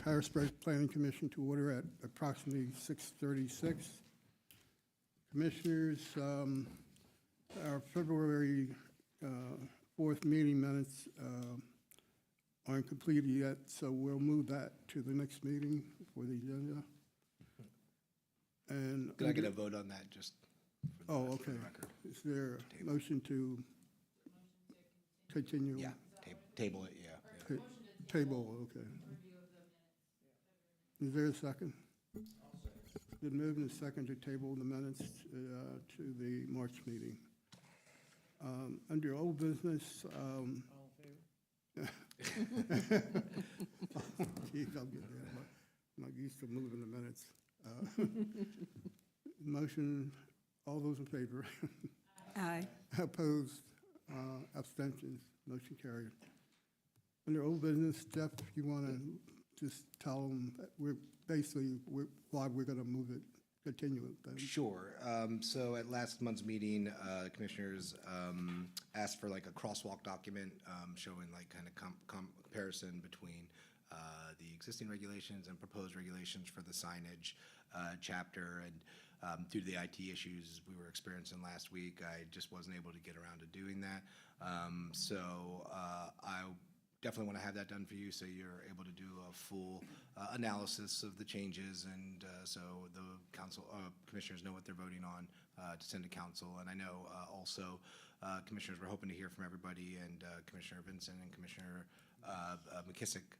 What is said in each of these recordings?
Harrisburg Planning Commission to order at approximately 6:36. Commissioners, our February 4th meeting minutes aren't completed yet, so we'll move that to the next meeting for the agenda. And Can I get a vote on that, just for the okay. record? Is there a motion to continue? Yeah, table it, yeah. Ta- Table, okay. Is there a second? Been moved and second to table the minutes to the March meeting. Under old business. All in favor? Geez, I'll get there. I'm not used to moving the minutes. Motion, all those in favor? Aye. Opposed, abstentions, motion carried. Under old business, Jeff, you want to just tell them that why we're going to move it, continue it then? Sure. So at last month's meeting, commissioners asked for like a crosswalk document showing like kind of comparison between the existing regulations and proposed regulations for the signage chapter. And due to the IT issues we were experiencing last week, I just wasn't able to get around to doing that. So I definitely want to have that done for you, so you're able to do a full analysis of the changes, and so the council commissioners know what they're voting on to send to council. And I know also commissioners were hoping to hear from everybody, and Commissioner Vincent and Commissioner McKissick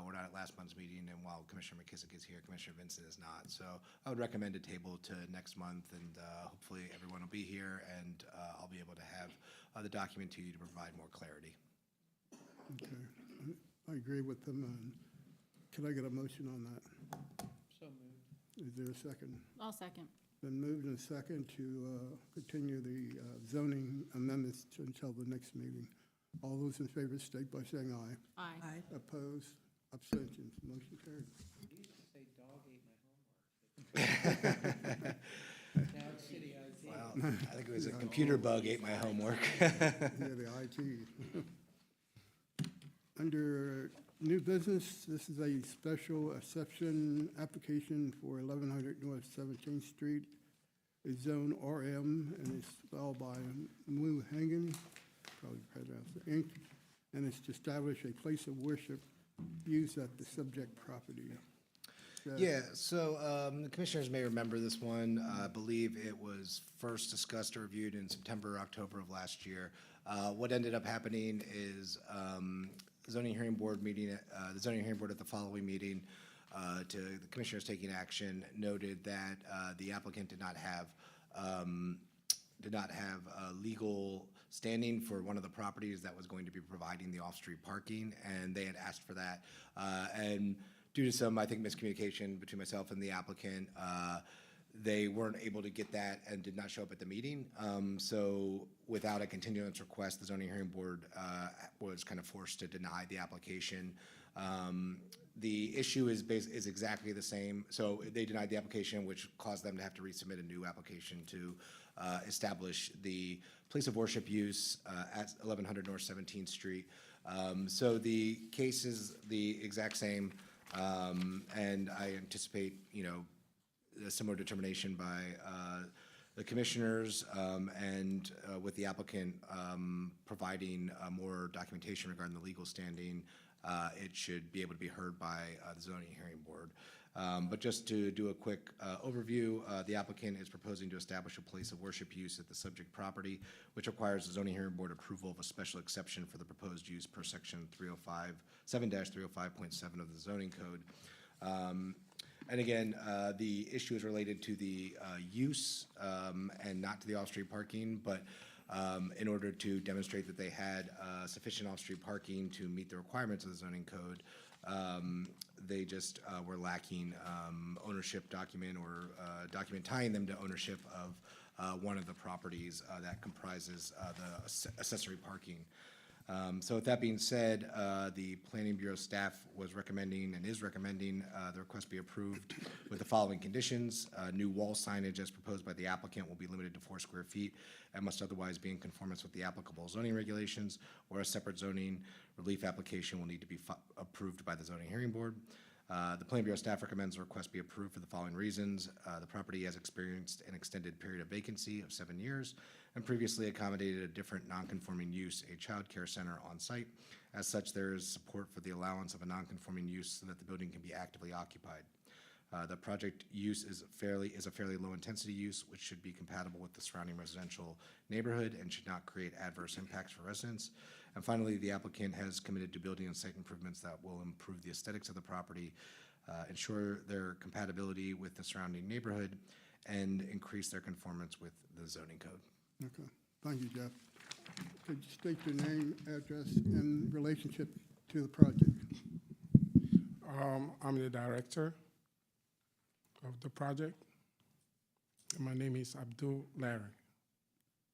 were not at last month's meeting, and while Commissioner McKissick is here, Commissioner Vincent is not. So I would recommend a table to next month, and hopefully everyone will be here, and I'll be able to have the document to you to provide more clarity. Okay, I agree with them. Can I get a motion on that? So moved. Is there a second? I'll second. Been moved and second to continue the zoning amendments until the next meeting. All those in favor state by saying aye. Aye. Opposed, abstentions, motion carried. You used to say dog ate my homework. Now it's city IT. Well, I think it was a computer bug ate my homework. Yeah, the IT. Under new business, this is a special exception application for 1100 North 17th Street. It's zone RM, and it's spelled by Mu Hangen, probably pronounced it, Inc., and it's to establish a place of worship used at the subject property. Yeah, so the commissioners may remember this one. I believe it was first discussed or reviewed in September, October of last year. What ended up happening is zoning hearing board meeting, the zoning hearing board at the following meeting, to the commissioners taking action, noted that the applicant did not have legal standing for one of the properties that was going to be providing the off-street parking, and they had asked for that. And due to some, I think, miscommunication between myself and the applicant, they weren't able to get that and did not show up at the meeting. So without a continuance request, the zoning hearing board was kind of forced to deny the application. The issue is exactly the same. So they denied the application, which caused them to have to resubmit a new application to establish the place of worship use at 1100 North 17th Street. So the case is the exact same, and I anticipate, a similar determination by the commissioners, and with the applicant providing more documentation regarding the legal standing, it should be able to be heard by the zoning hearing board. But just to do a quick overview, the applicant is proposing to establish a place of worship use at the subject property, which requires the zoning hearing board approval of a special exception for the proposed use per section 7-305.7 of the zoning code. And again, the issue is related to the use and not to the off-street parking, but in order to demonstrate that they had sufficient off-street parking to meet the requirements of the zoning code, they just were lacking ownership document or document tying them to ownership of one of the properties that comprises the accessory parking. So with that being said, the Planning Bureau staff was recommending and is recommending the request be approved with the following conditions. New wall signage as proposed by the applicant will be limited to 4 square feet and must otherwise be in conformance with the applicable zoning regulations, or a separate zoning relief application will need to be approved by the zoning hearing board. The Plan Bureau staff recommends the request be approved for the following reasons. The property has experienced an extended period of vacancy of 7 years and previously accommodated a different nonconforming use, a child care center on site. As such, there is support for the allowance of a nonconforming use so that the building can be actively occupied. The project use is a fairly low-intensity use, which should be compatible with the surrounding residential neighborhood and should not create adverse impacts for residents. And finally, the applicant has committed to building and site improvements that will improve the aesthetics of the property, ensure their compatibility with the surrounding neighborhood, and increase their conformance with the zoning code. Okay, thank you, Jeff. Could you state your name, address, and relationship to the project? I'm the director of the project. And my name is Abdul Larry.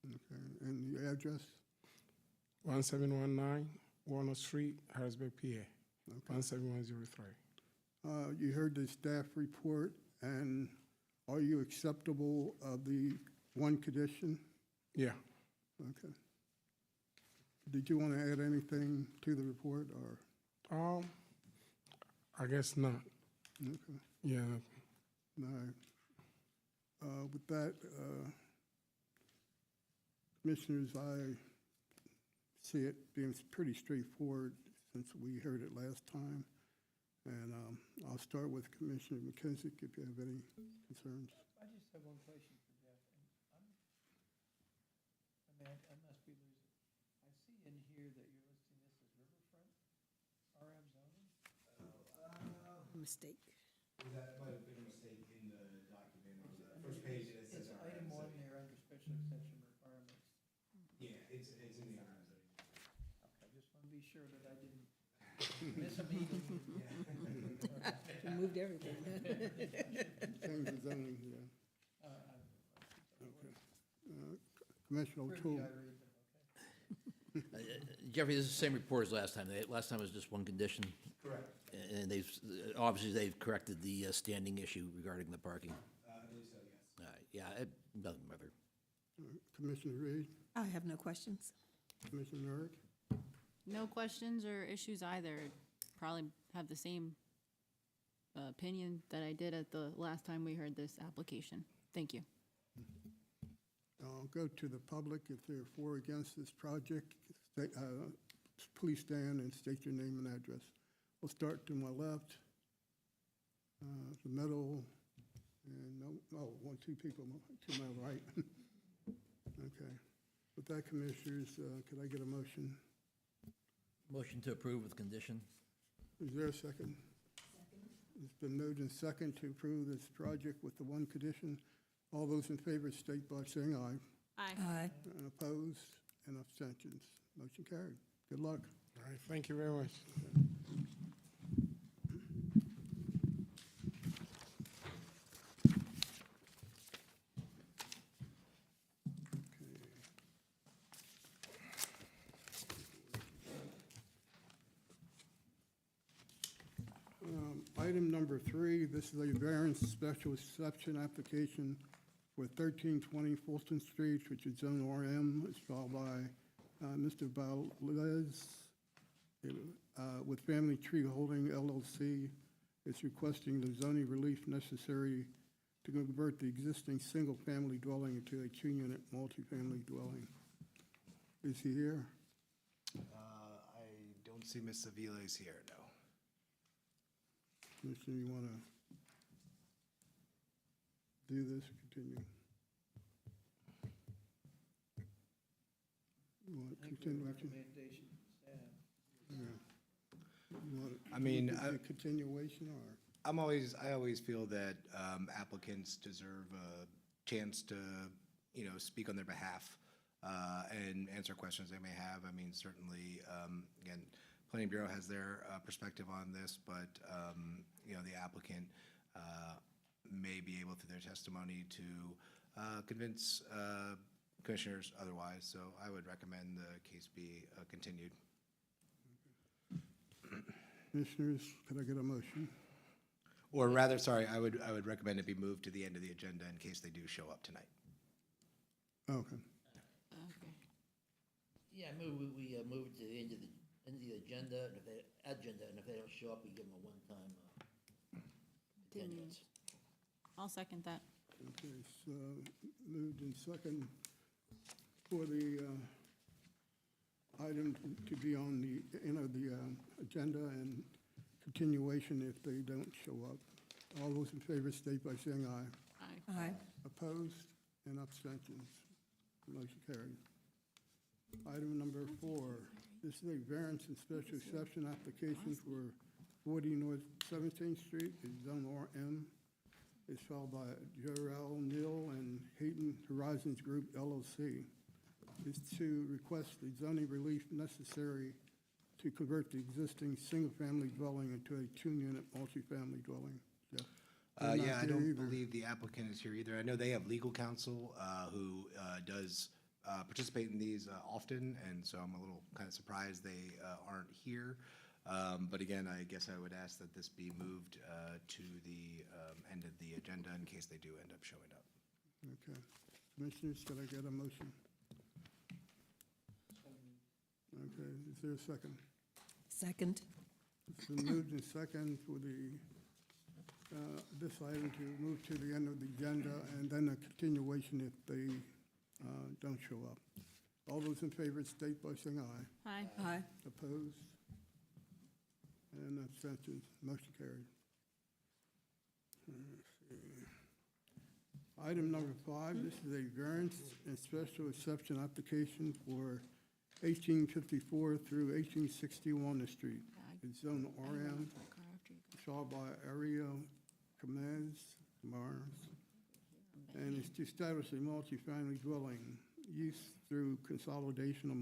Okay, and your address? 1719 Walnut Street, Harrisburg, PA, Okay. 17103. You heard the staff report, and are you acceptable of the one condition? Yeah. Okay. Did you want to add anything to the report, or? I guess not. Okay, Yeah. all right. With that, commissioners, I see it being pretty straightforward since we heard it last time. And I'll start with Commissioner McKenzie if you have any concerns. I just have one question for Jeff. And I must be losing. I see in here that you're listing this as riverfront RM zoning? Mistake. That might have been a mistake in the document. On the first page, it says. It's item 1 there under special exception requirements. Yeah, it's in the RM zoning. I just want to be sure that I didn't miss a meeting. You moved everything. Change the zoning, yeah. Okay. Commissioner O'Toole. Jeffrey, this is the same report as last time. Last time was just one condition. Correct. And obviously, they've corrected the standing issue regarding the parking. I believe so, yes. Yeah, it doesn't matter. Commissioner Reed, I have no questions. Commissioner Nerd, No questions or issues either. Probably have the same opinion that I did at the last time we heard this application. Thank you. I'll go to the public. If they're for or against this project, please stand and state your name and address. We'll start to my left, the middle, and two people to my right. Okay. With that, Commissioners, could I get a motion? Motion to approve with condition. Is there a second? It's been moved and second to approve this project with the one condition. All those in favor state by saying aye. Aye. And opposed and abstentions. Motion carried. Good luck. All right. Thank you very much. Item number 3, this is a variance special exception application for 1320 Fulton Street, which is zone RM. It's filed by Mr. Valdez with Family Tree Holding LLC. It's requesting the zoning relief necessary to convert the existing single-family dwelling into a two-unit multifamily dwelling. Is he here? I don't see Ms. Aviles here, no. Commissioner, you want to do this or continue? You want to I think the continue? recommendation from staff. Yeah. You want I mean, a continuation or? I always feel that applicants deserve a chance to, speak on their behalf and answer questions they may have. I mean, certainly, again, Planning Bureau has their perspective on this, but, the applicant may be able through their testimony to convince commissioners otherwise. So I would recommend the case be continued. Commissioners, could I get a motion? Or rather, sorry, I would recommend it be moved to the end of the agenda in case they do show up tonight. Okay. Okay. Yeah, I move we move it to the end of the agenda, and if they don't show up, we give them a one-time continued. I'll second that. Okay, so moved in second for the item to be on the agenda and continuation if they don't show up. All those in favor state by saying aye. Aye. Aye. Opposed and abstentions. Motion carried. Item number 4, this is a variance and special exception application for 40 North 17th Street, it's zone RM. It's filed by Jarrell Neal and Hayden Horizons Group LLC. It's to request the zoning relief necessary to convert the existing single-family dwelling into a 2-unit multifamily dwelling. Jeff? They're not Yeah, I here don't either. believe the applicant is here either. I know they have legal counsel who does participate in these often, and so I'm a little kind of surprised they aren't here. But again, I guess I would ask that this be moved to the end of the agenda in case they do end up showing up. Okay. Commissioners, can I get a motion? Okay, is there a second? Second. It's been moved in second for this item to move to the end of the agenda and then a continuation if they don't show up. All those in favor state by saying aye. Aye. Aye. Opposed? And abstentions. Motion carried. Let's see. Item number 5, this is a variance and special exception application for 1854 through 1861 the street. It's zone RM, filed by Ario Mars, and it's to establish a multifamily dwelling use through consolidation of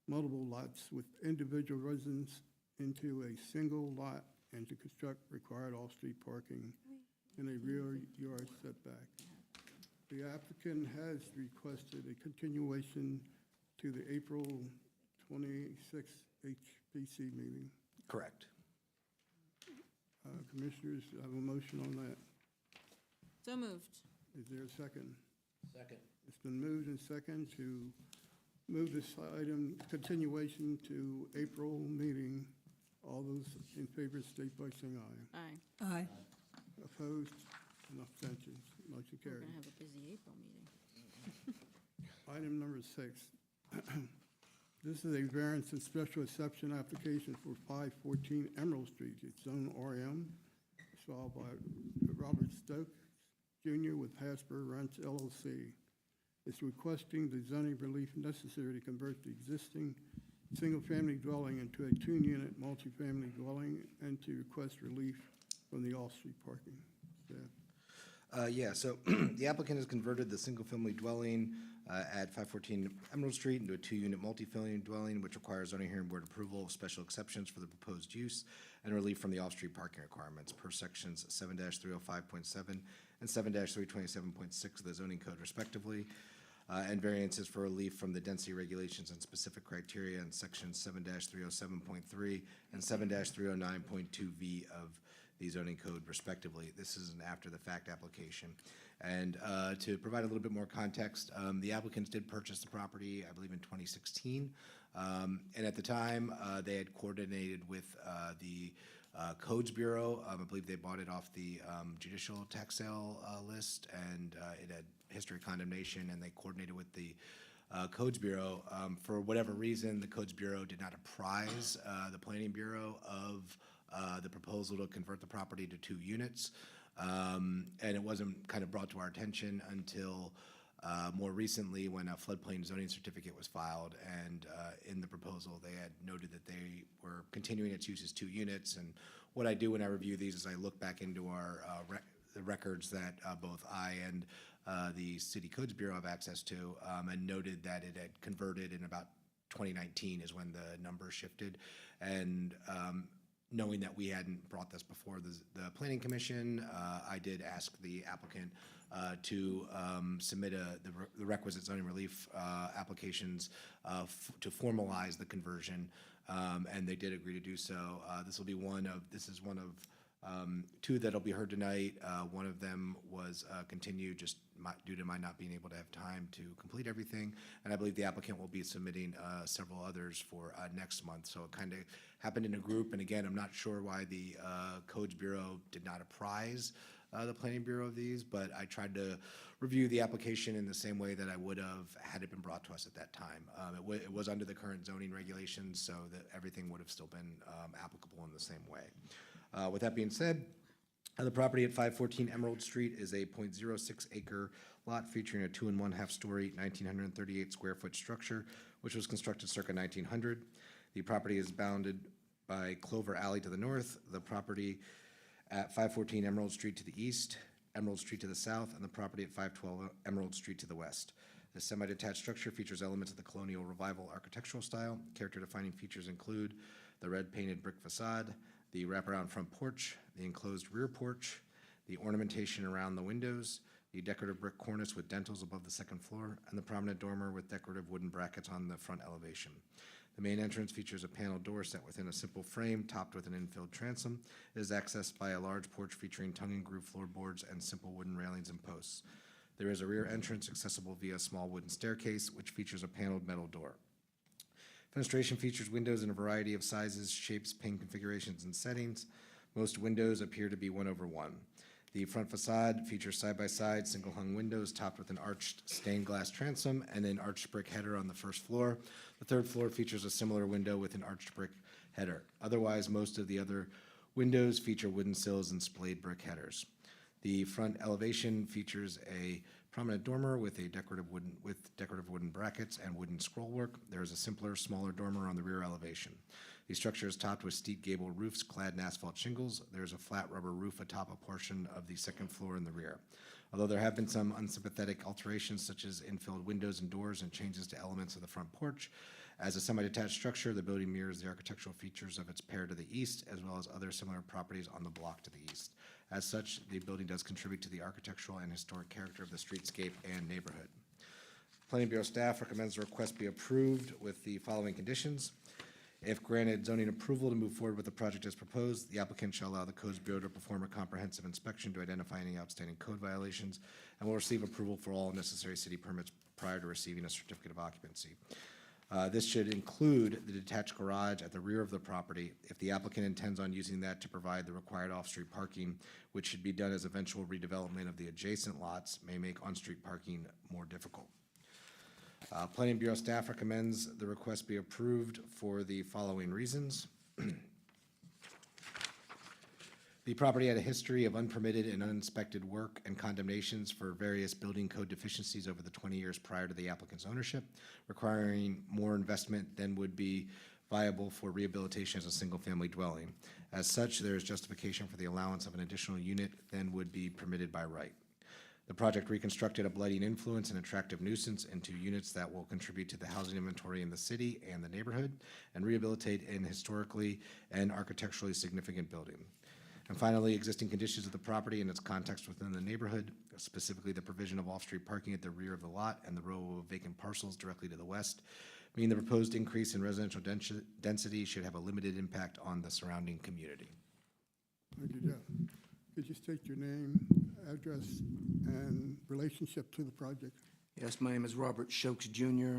multiple lots with individual residents into a single lot and to construct required off-street parking in a rear yard setback. The applicant has requested a continuation to the April 26th HPC meeting. Correct. Commissioners, I have a motion on that. So moved. Is there a second? Second. It's been moved and second to move this item, continuation to April meeting. All those in favor state by saying aye. Aye. Aye. Opposed and abstentions. Motion We're carried. gonna have a busy April meeting. Item number 6. This is a variance and special exception application for 514 Emerald Street. It's zone RM. It's filed by Robert Stokes Jr. with Harrisburg Rents LLC. It's requesting the zoning relief necessary to convert the existing single-family dwelling into a 2-unit multifamily dwelling and to request relief from the off-street parking. Staff. Yeah, so the applicant has converted the single-family dwelling at 514 Emerald Street into a 2-unit multifamily dwelling, which requires zoning hearing board approval of special exceptions for the proposed use and relief from the off-street parking requirements per sections 7-305.7 and 7-327.6 of the zoning code respectively, and variances for relief from the density regulations and specific criteria in sections 7-307.3 and 7-309.2V of the zoning code respectively. This is an after-the-fact application. And to provide a little bit more context, the applicants did purchase the property, I believe, in 2016. And at the time, they had coordinated with the Codes Bureau. I believe they bought it off the judicial tax sale list, and it had history of condemnation, and they coordinated with the Codes Bureau. For whatever reason, the Codes Bureau did not apprise the Planning Bureau of the proposal to convert the property to 2 units. And it wasn't kind of brought to our attention until more recently when a floodplain zoning certificate was filed. And in the proposal, they had noted that they were continuing its use as 2 units. And what I do when I review these is I look back into our the records that both I and the City Codes Bureau have access to, and noted that it had converted in about 2019 is when the number shifted. And knowing that we hadn't brought this before the Planning Commission, I did ask the applicant to submit the requisite zoning relief applications to formalize the conversion, and they did agree to do so. This is one of Two that'll be heard tonight. One of them was continued just due to my not being able to have time to complete everything. And I believe the applicant will be submitting several others for next month. So it kind of happened in a group. And again, I'm not sure why the Codes Bureau did not apprise the Planning Bureau of these, but I tried to review the application in the same way that I would have had it been brought to us at that time. It was under the current zoning regulations, so that everything would have still been applicable in the same way. With that being said, the property at 514 Emerald Street is a .06 acre lot featuring a 2 1/2 story, 1,938 square foot structure, which was constructed circa 1900. The property is bounded by Clover Alley to the north, the property at 514 Emerald Street to the east, Emerald Street to the south, and the property at 512 Emerald Street to the west. The semi-detached structure features elements of the colonial revival architectural style. Character-defining features include the red painted brick facade, the wraparound front porch, the enclosed rear porch, the ornamentation around the windows, the decorative brick cornice with dentils above the second floor, and the prominent dormer with decorative wooden brackets on the front elevation. The main entrance features a panel door set within a simple frame topped with an infilled transom. It is accessed by a large porch featuring tongue-and-groove floorboards and simple wooden railings and posts. There is a rear entrance accessible via a small wooden staircase, which features a paneled metal door. Fenestration features windows in a variety of sizes, shapes, pane configurations, and settings. Most windows appear to be 1/1. The front facade features side-by-side single-hung windows topped with an arched stained glass transom and an arched brick header on the first floor. The third floor features a similar window with an arched brick header. Otherwise, most of the other windows feature wooden sills and splayed brick headers. The front elevation features a prominent dormer with decorative wooden brackets and wooden scrollwork. There is a simpler, smaller dormer on the rear elevation. The structure is topped with steep gable roofs clad in asphalt shingles. There is a flat rubber roof atop a portion of the second floor in the rear. Although there have been some unsympathetic alterations such as infilled windows and doors and changes to elements of the front porch, as a semi-detached structure, the building mirrors the architectural features of its pair to the east, as well as other similar properties on the block to the east. As such, the building does contribute to the architectural and historic character of the streetscape and neighborhood. Planning Bureau staff recommends the request be approved with the following conditions. If granted zoning approval to move forward with the project as proposed, the applicant shall allow the Codes Bureau to perform a comprehensive inspection to identify any outstanding code violations and will receive approval for all necessary city permits prior to receiving a certificate of occupancy. This should include the detached garage at the rear of the property if the applicant intends on using that to provide the required off-street parking, which should be done as eventual redevelopment of the adjacent lots may make on-street parking more difficult. Planning Bureau staff recommends the request be approved for the following reasons. The property had a history of unpermitted and uninspected work and condemnations for various building code deficiencies over the 20 years prior to the applicant's ownership, requiring more investment than would be viable for rehabilitation as a single-family dwelling. As such, there is justification for the allowance of an additional unit than would be permitted by right. The project reconstructed a blighting influence and attractive nuisance into units that will contribute to the housing inventory in the city and the neighborhood and rehabilitate an historically and architecturally significant building. And finally, existing conditions of the property and its context within the neighborhood, specifically the provision of off-street parking at the rear of the lot and the row of vacant parcels directly to the west, meaning the proposed increase in residential density should have a limited impact on the surrounding community. Thank you, Jeff. Could you state your name, address, and relationship to the project? Yes, my name is Robert Shokes Jr.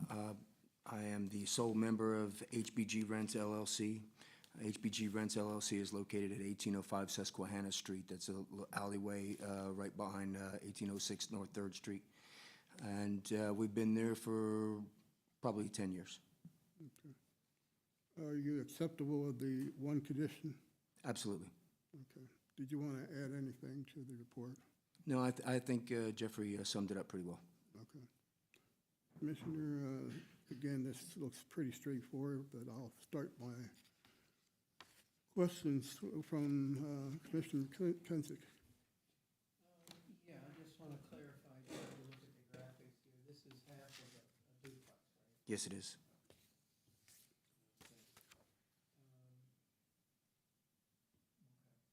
I am the sole member of HBG Rents LLC. HBG Rents LLC is located at 1805 Susquehanna Street. That's a little alleyway right behind 1806 North 3rd Street. And we've been there for probably 10 years. Are you acceptable of the one condition? Absolutely. Okay. Did you want to add anything to the report? No, I think Jeffrey summed it up pretty well. Okay. Commissioner, again, this looks pretty straightforward, but I'll start my questions from Commissioner Kensick. Yeah, I just want to clarify, if you look at the graphics here, this is half of a duplex, right? Yes, it is.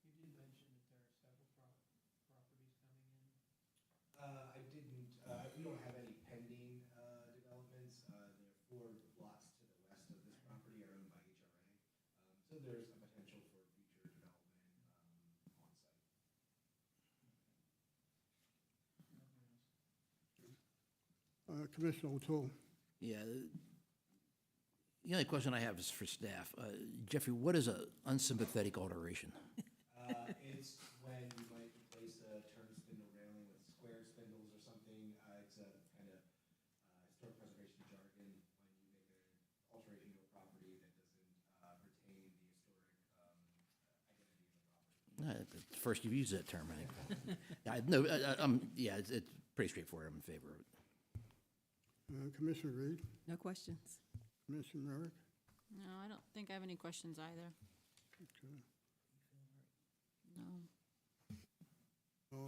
You did mention that there are several properties coming in. I didn't, we don't have any pending developments. There are 4 lots to the west of this property are owned by HRA. So there's a potential for future development Commissioner O'Toole. Yeah, the only question I have is for staff. Jeffrey, what is an unsympathetic alteration? It's when you might replace a turn spindle railing with square spindles or something. It's a kind of historic preservation jargon when you make an alteration to a property that doesn't retain the historic identity of the property. First you've used that term, I think. No, yeah, it's pretty straightforward. I'm in favor of it. Commissioner Reed, No questions. Commissioner Merrick. No, I don't think I have any questions either. Okay. No.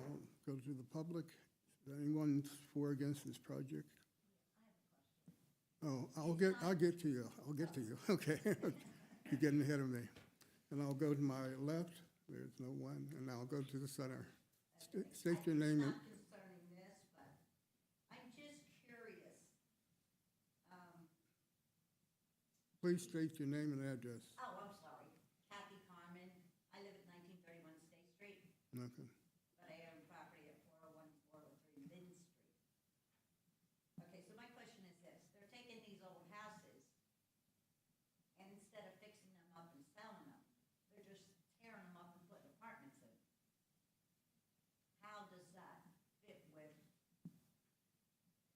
Go to the public. Is anyone for or against this project? Oh, I'll get to you. I'll get to you. Okay. You're getting ahead of me. And I'll go to my left. There's no one. And I'll go to the center. State your name. It's not concerning this, but I'm just curious. Please state your name and address. Oh, I'm sorry. Kathy Carmen. I live at 1931 State Street, Okay. but I own property at 401, 403 Lynn Street. Okay, so my question is this. They're taking these old houses, and instead of fixing them up and selling them, they're just tearing them up and putting apartments in. How does that fit with,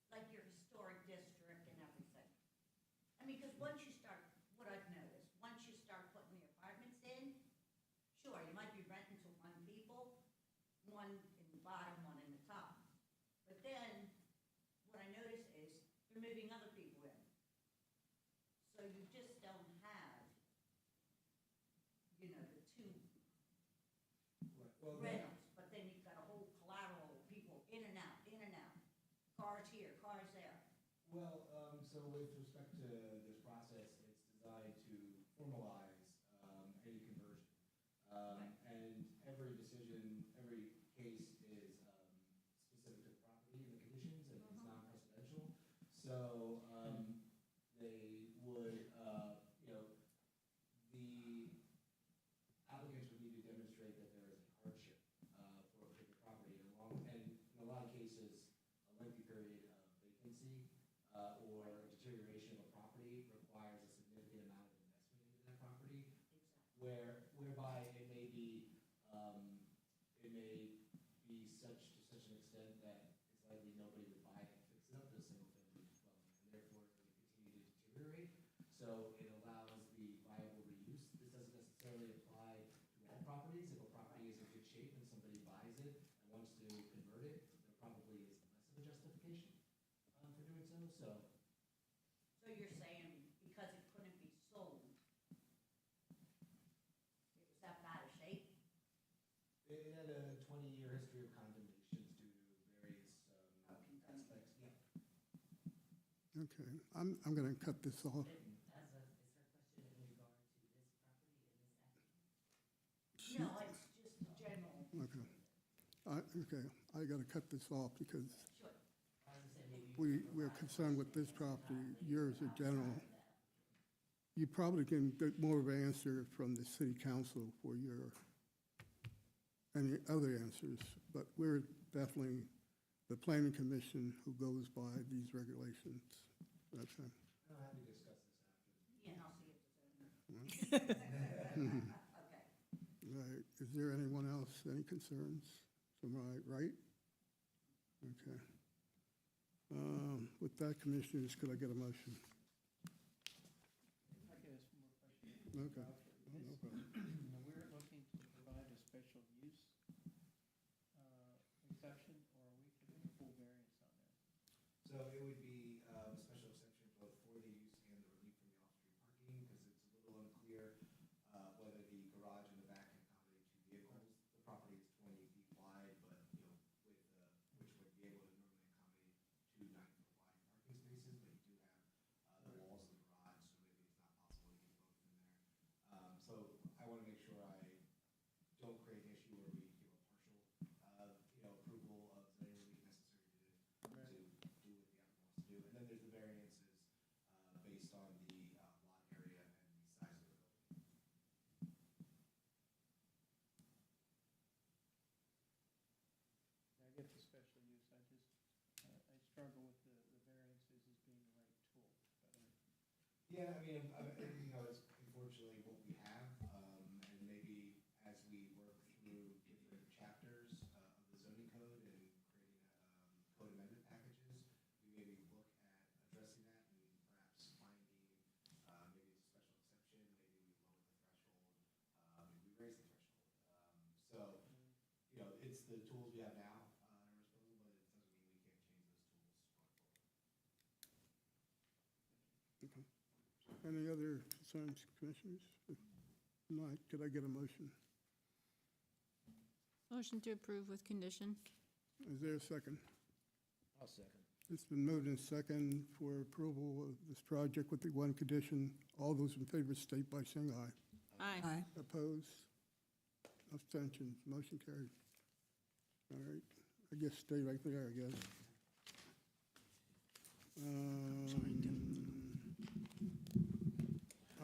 like, your historic district and everything? I mean, because once you start, what I've noticed, once you start putting the apartments in, sure, you might be renting to one people, one in the bottom, one in the top. But then, what I notice is they're moving other people in. So you just don't have, you know, the two rentals, but then you've got a whole collateral of people in and out, cars here, cars there. Well, so with respect to this process, it's designed to formalize any conversion. And every decision, every case is specific to the property and the conditions, and it's non-precedential. So they would, you know, the applicants would need to demonstrate that there is a hardship for a particular property. And in a lot of cases, a lengthy period of vacancy or deterioration of a property requires a significant amount of investment into that property, whereby it may be such to such an extent that it's likely nobody would buy it and fix it up as a single-family dwelling, and therefore it would continue to deteriorate. So it allows the viable reuse. This doesn't necessarily apply to all properties. If a property is in good shape and somebody buys it and wants to convert it, there probably is less of a justification for doing so. So you're saying because it couldn't be sold, it was that bad a shape? It had a 20-year history of condemnations due to various aspects. Yeah. Okay. I'm going to cut this off. Is there a question in regard to this property and this application? No, it's just a general. Okay. Okay. I got to cut this off because Sure. we're concerned with this property. Yours are general. You probably can get more of an answer from the city council for your, any other answers, but we're definitely the planning commission who goes by these regulations. Okay. I'm happy to discuss this after. Yeah, and I'll see if it's owner. Okay. All right. Is there anyone else, any concerns from my right? Okay. With that, commissioners, could I get a motion? If I could ask one more question. Okay. Oh, no problem. Now, we're looking to provide a special use exception, or are we giving a full variance on that? So it would be a special exception both for the use and the relief from the off-street parking, because it's a little unclear whether the garage in the back can accommodate two vehicles. The property is 20 feet wide, but, you know, with, which would be able to normally accommodate two 9-foot wide parking spaces, but you do have the walls of the garage, so maybe it's not possible to get both in there. So I want to make sure I don't create an issue where we give a partial, you know, approval of zoning relief necessary to do what the applicant wants to do. And then there's the variances based on the lot area and the size of the building. I get the special use, I struggle with the variance Yeah, I mean, you know, it's unfortunately what we have, and maybe as we work through different chapters of the zoning code and creating code amendment packages, we maybe look at addressing that and perhaps finding, maybe it's a special exception, maybe we lower the threshold, maybe we raise the threshold. So, you know, it's the tools we have now at our disposal, but it doesn't mean we can't change those tools going forward. Any other concerns, commissioners? If not, could I get a motion? Motion to approve with condition. Is there a second? I'll second. It's been moved and second for approval of this project with the one condition. All those in favor state by saying aye. Aye. Opposed? Abstentions? Motion carried. All right, I guess stay right there, I guess.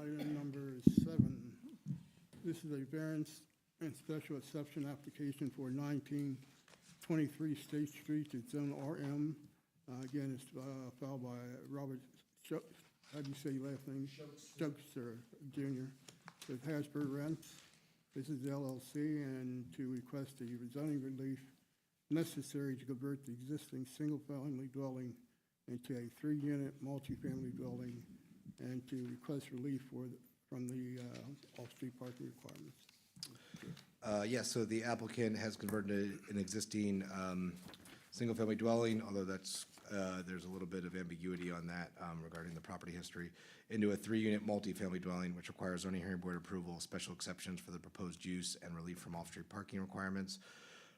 Item number 7. This is a variance and special exception application for 1923 State Street. It's zone RM. Again, it's filed by Robert how do you say your last name? Stokes Jr. with Harrisburg Rents. This is LLC, and to request the zoning relief necessary to convert the existing single-family dwelling into a 3-unit multifamily dwelling, and to request relief from the off-street parking requirements. Yes, so the applicant has converted an existing single-family dwelling, although that's, there's a little bit of ambiguity on that regarding the property history, into a 3-unit multifamily dwelling, which requires zoning hearing board approval, special exceptions for the proposed use, and relief from off-street parking requirements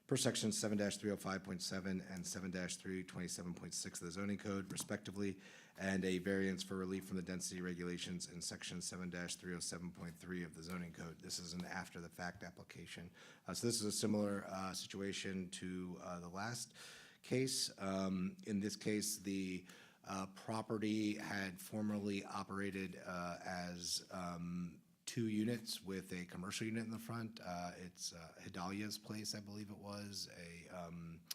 per section 7-305.7 and 7-327.6 of the zoning code respectively, and a variance for relief from the density regulations in section 7-307.3 of the zoning code. This is an after-the-fact application. So this is a similar situation to the last case. In this case, the property had formerly operated as 2 units with a commercial unit in the front. It's Hidalia's place, I believe it was, a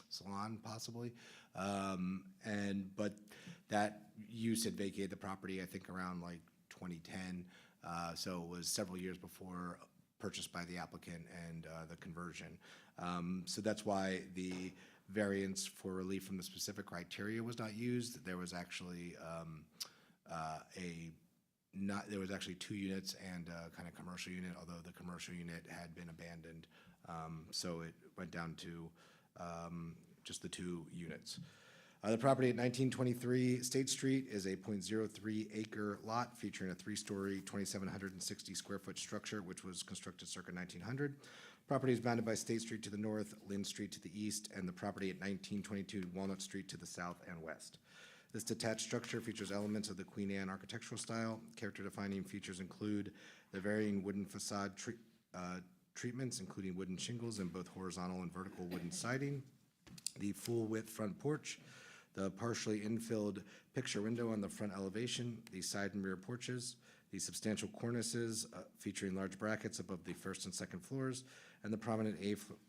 salon possibly. But that use had vacated the property, I think, around like 2010. So it was several years before purchased by the applicant and the conversion. So that's why the variance for relief from the specific criteria was not used. There was actually there was actually 2 units and a kind of commercial unit, although the commercial unit had been abandoned. So it went down to just the 2 units. The property at 1923 State Street is a .03 acre lot featuring a 3-story, 2,760 square foot structure, which was constructed circa 1900. Property is bounded by State Street to the north, Lynn Street to the east, and the property at 1922 Walnut Street to the south and west. This detached structure features elements of the Queen Anne architectural style. Character-defining features include the varying wooden facade treatments, including wooden shingles and both horizontal and vertical wooden siding, the full-width front porch, the partially infilled picture window on the front elevation, the side and rear porches, the substantial cornices featuring large brackets above the first and second floors, and the prominent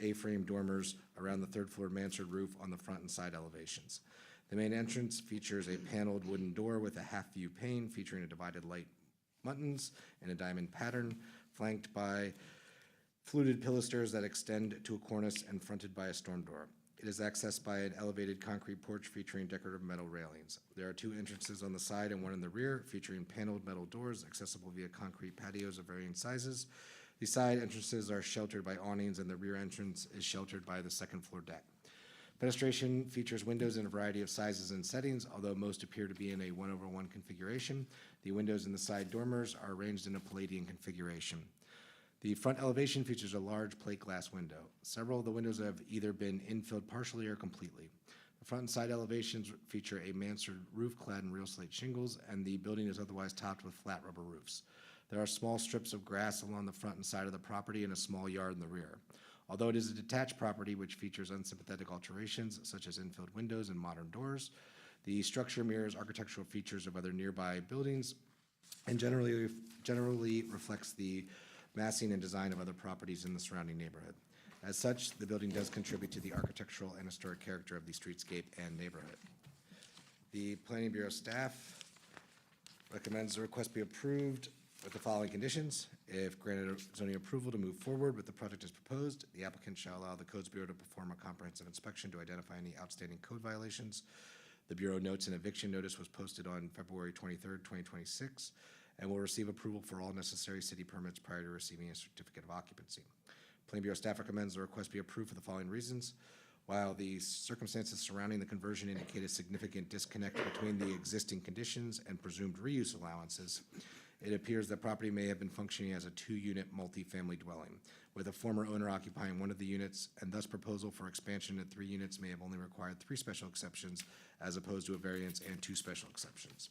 A-frame dormers around the 3rd floor mansard roof on the front and side elevations. The main entrance features a paneled wooden door with a half-view pane featuring a divided light muttons and a diamond pattern, flanked by fluted pilasters that extend to a cornice and fronted by a storm door. It is accessed by an elevated concrete porch featuring decorative metal railings. There are 2 entrances on the side and 1 in the rear, featuring paneled metal doors accessible via concrete patios of varying sizes. The side entrances are sheltered by awnings, and the rear entrance is sheltered by the 2nd floor deck. Fenestration features windows in a variety of sizes and settings, although most appear to be in a 1/1 configuration. The windows in the side dormers are arranged in a Palladian configuration. The front elevation features a large plate glass window. Several of the windows have either been infilled partially or completely. The front and side elevations feature a mansard roof clad in real slate shingles, and the building is otherwise topped with flat rubber roofs. There are small strips of grass along the front and side of the property and a small yard in the rear. Although it is a detached property which features unsympathetic alterations such as infilled windows and modern doors, the structure mirrors architectural features of other nearby buildings and generally reflects the massing and design of other properties in the surrounding neighborhood. As such, the building does contribute to the architectural and historic character of the streetscape and neighborhood. The Planning Bureau staff recommends the request be approved with the following conditions. If granted zoning approval to move forward with the project as proposed, the applicant shall allow the Codes Bureau to perform a comprehensive inspection to identify any outstanding code violations. The Bureau notes an eviction notice was posted on February 23rd, 2026, and will receive approval for all necessary city permits prior to receiving a certificate of occupancy. Planning Bureau staff recommends the request be approved for the following reasons. While the circumstances surrounding the conversion indicate a significant disconnect between the existing conditions and presumed reuse allowances, it appears that property may have been functioning as a two-unit multifamily dwelling, with a former owner occupying one of the units, and thus proposal for expansion to 3 units may have only required 3 special exceptions as opposed to a variance and 2 special exceptions.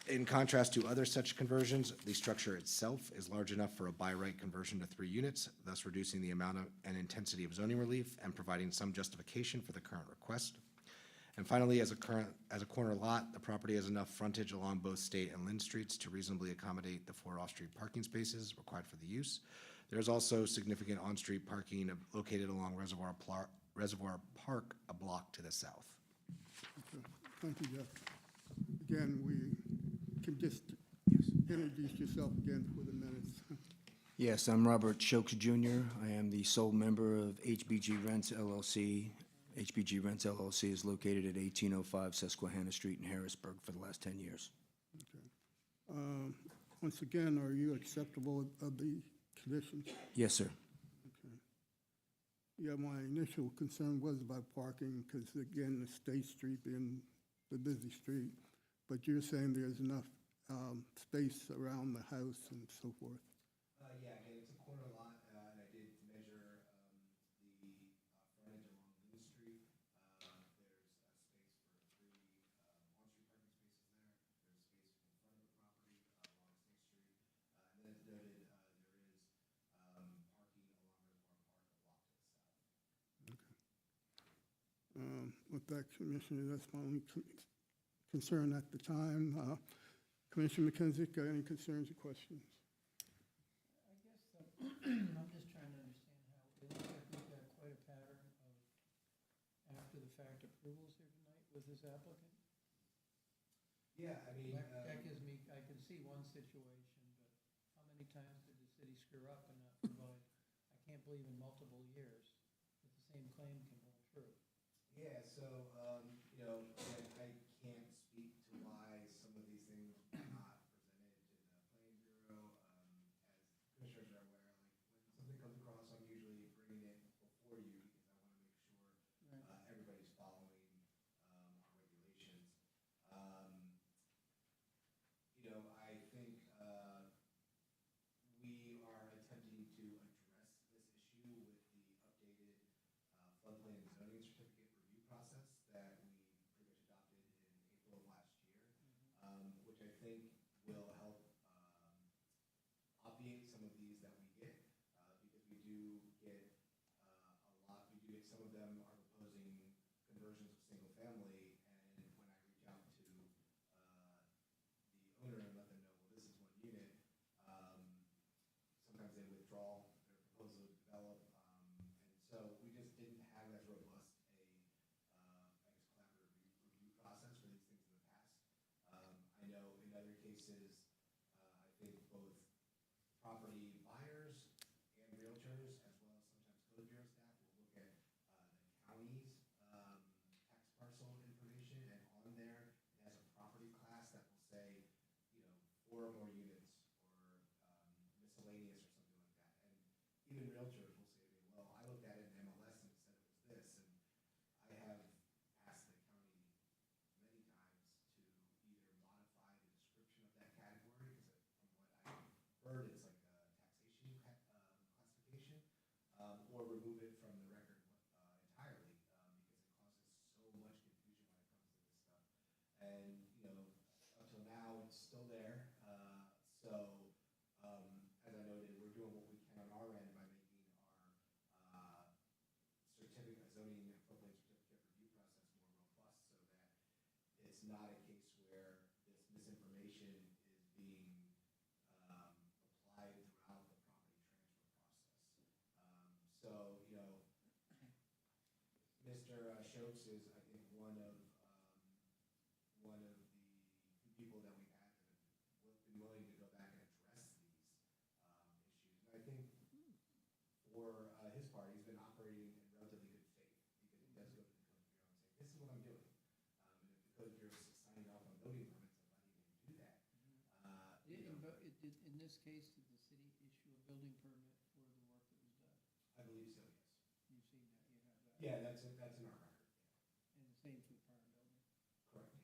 In contrast to other such conversions, the structure itself is large enough for a by right conversion to 3 units, thus reducing the amount and intensity of zoning relief and providing some justification for the current request. And finally, as a corner lot, the property has enough frontage along both State and Lynn Streets to reasonably accommodate the 4 off-street parking spaces required for the use. There is also significant on-street parking located along Reservoir Park, a block to the south. Okay. Thank you, Jeff. Again, we can just introduce yourself again for the minutes. Yes, I'm Robert Shokes Jr. I am the sole member of HBG Rents LLC. HBG Rents LLC is located at 1805 Susquehanna Street in Harrisburg for the last 10 years. Once again, are you acceptable of the conditions? Yes, sir. Okay. Yeah, my initial concern was about parking, because again, the State Street being the busy street, but you're saying there's enough space around the house and so forth. Yeah, again, it's a corner lot, and I did measure the frontage along Lynn Street. There's a space for 3 on-street parking spaces there. There's space in front of the property along State Street. And then as noted, there is parking along Reservoir Park, a block to the south. With that, Commissioner, that's my only concern at the time. Commissioner McKenzie, got any concerns or questions? I guess, I'm just trying to understand how, it looks like we've got quite a pattern of after-the-fact approvals here tonight with this applicant. Yeah, I mean. That gives me, I can see one situation, but how many times did the city screw up and not provide? I can't believe in multiple years that the same claim can hold true. Yeah, so, again, I can't speak to why some of these things were not presented to the planning bureau. As commissioners are aware, when something comes across, I'm usually bringing it before you because I want to make sure everybody's following our regulations. I think we are attempting to address this issue with the updated floodplain and zoning certificate review process that we pretty much adopted in April of last year, which I think will help obviate some of these that we get, because we do get a lot. We do get some of them are proposing conversions of single family, and when I reach out to the owner and let them know, well, this is 1 unit, sometimes they withdraw their proposal to develop, and so we just didn't have as robust a, collaborative review process for these things in the past. I know in other cases, I think both property buyers and realtors, as well as sometimes code bureau staff, will look at the county's tax parcel information, and on there, it has a property class that will say, 4 or more units, or miscellaneous or something like that. And even realtors will say to me, well, I looked at it in MLS and it said it was this, and I have asked the county many times to either modify the description of that category, because from what I heard, it's like a taxation classification, or remove it from the record entirely, because it causes so much confusion when it comes to this stuff. And, up till now, it's still there. So, as I noted, we're doing what we can on our end by making our zoning and floodplain certificate review process more robust, so that it's not a case where this misinformation is being applied throughout the property transfer process. So, Mr. Shokes is, I think, one of one of the few people that we've had that have been willing to go back and address these issues. And I think for his part, he's been operating in relatively good faith because he does go to the code bureau and say, this is what I'm doing. And if the code bureau is signing off on building permits and letting him do that, In this case, did the city issue a building permit for the work that was done? I believe so, yes. You've seen that, you have that? Yeah, that's in our record. And the same for the prior building? Correct, yeah.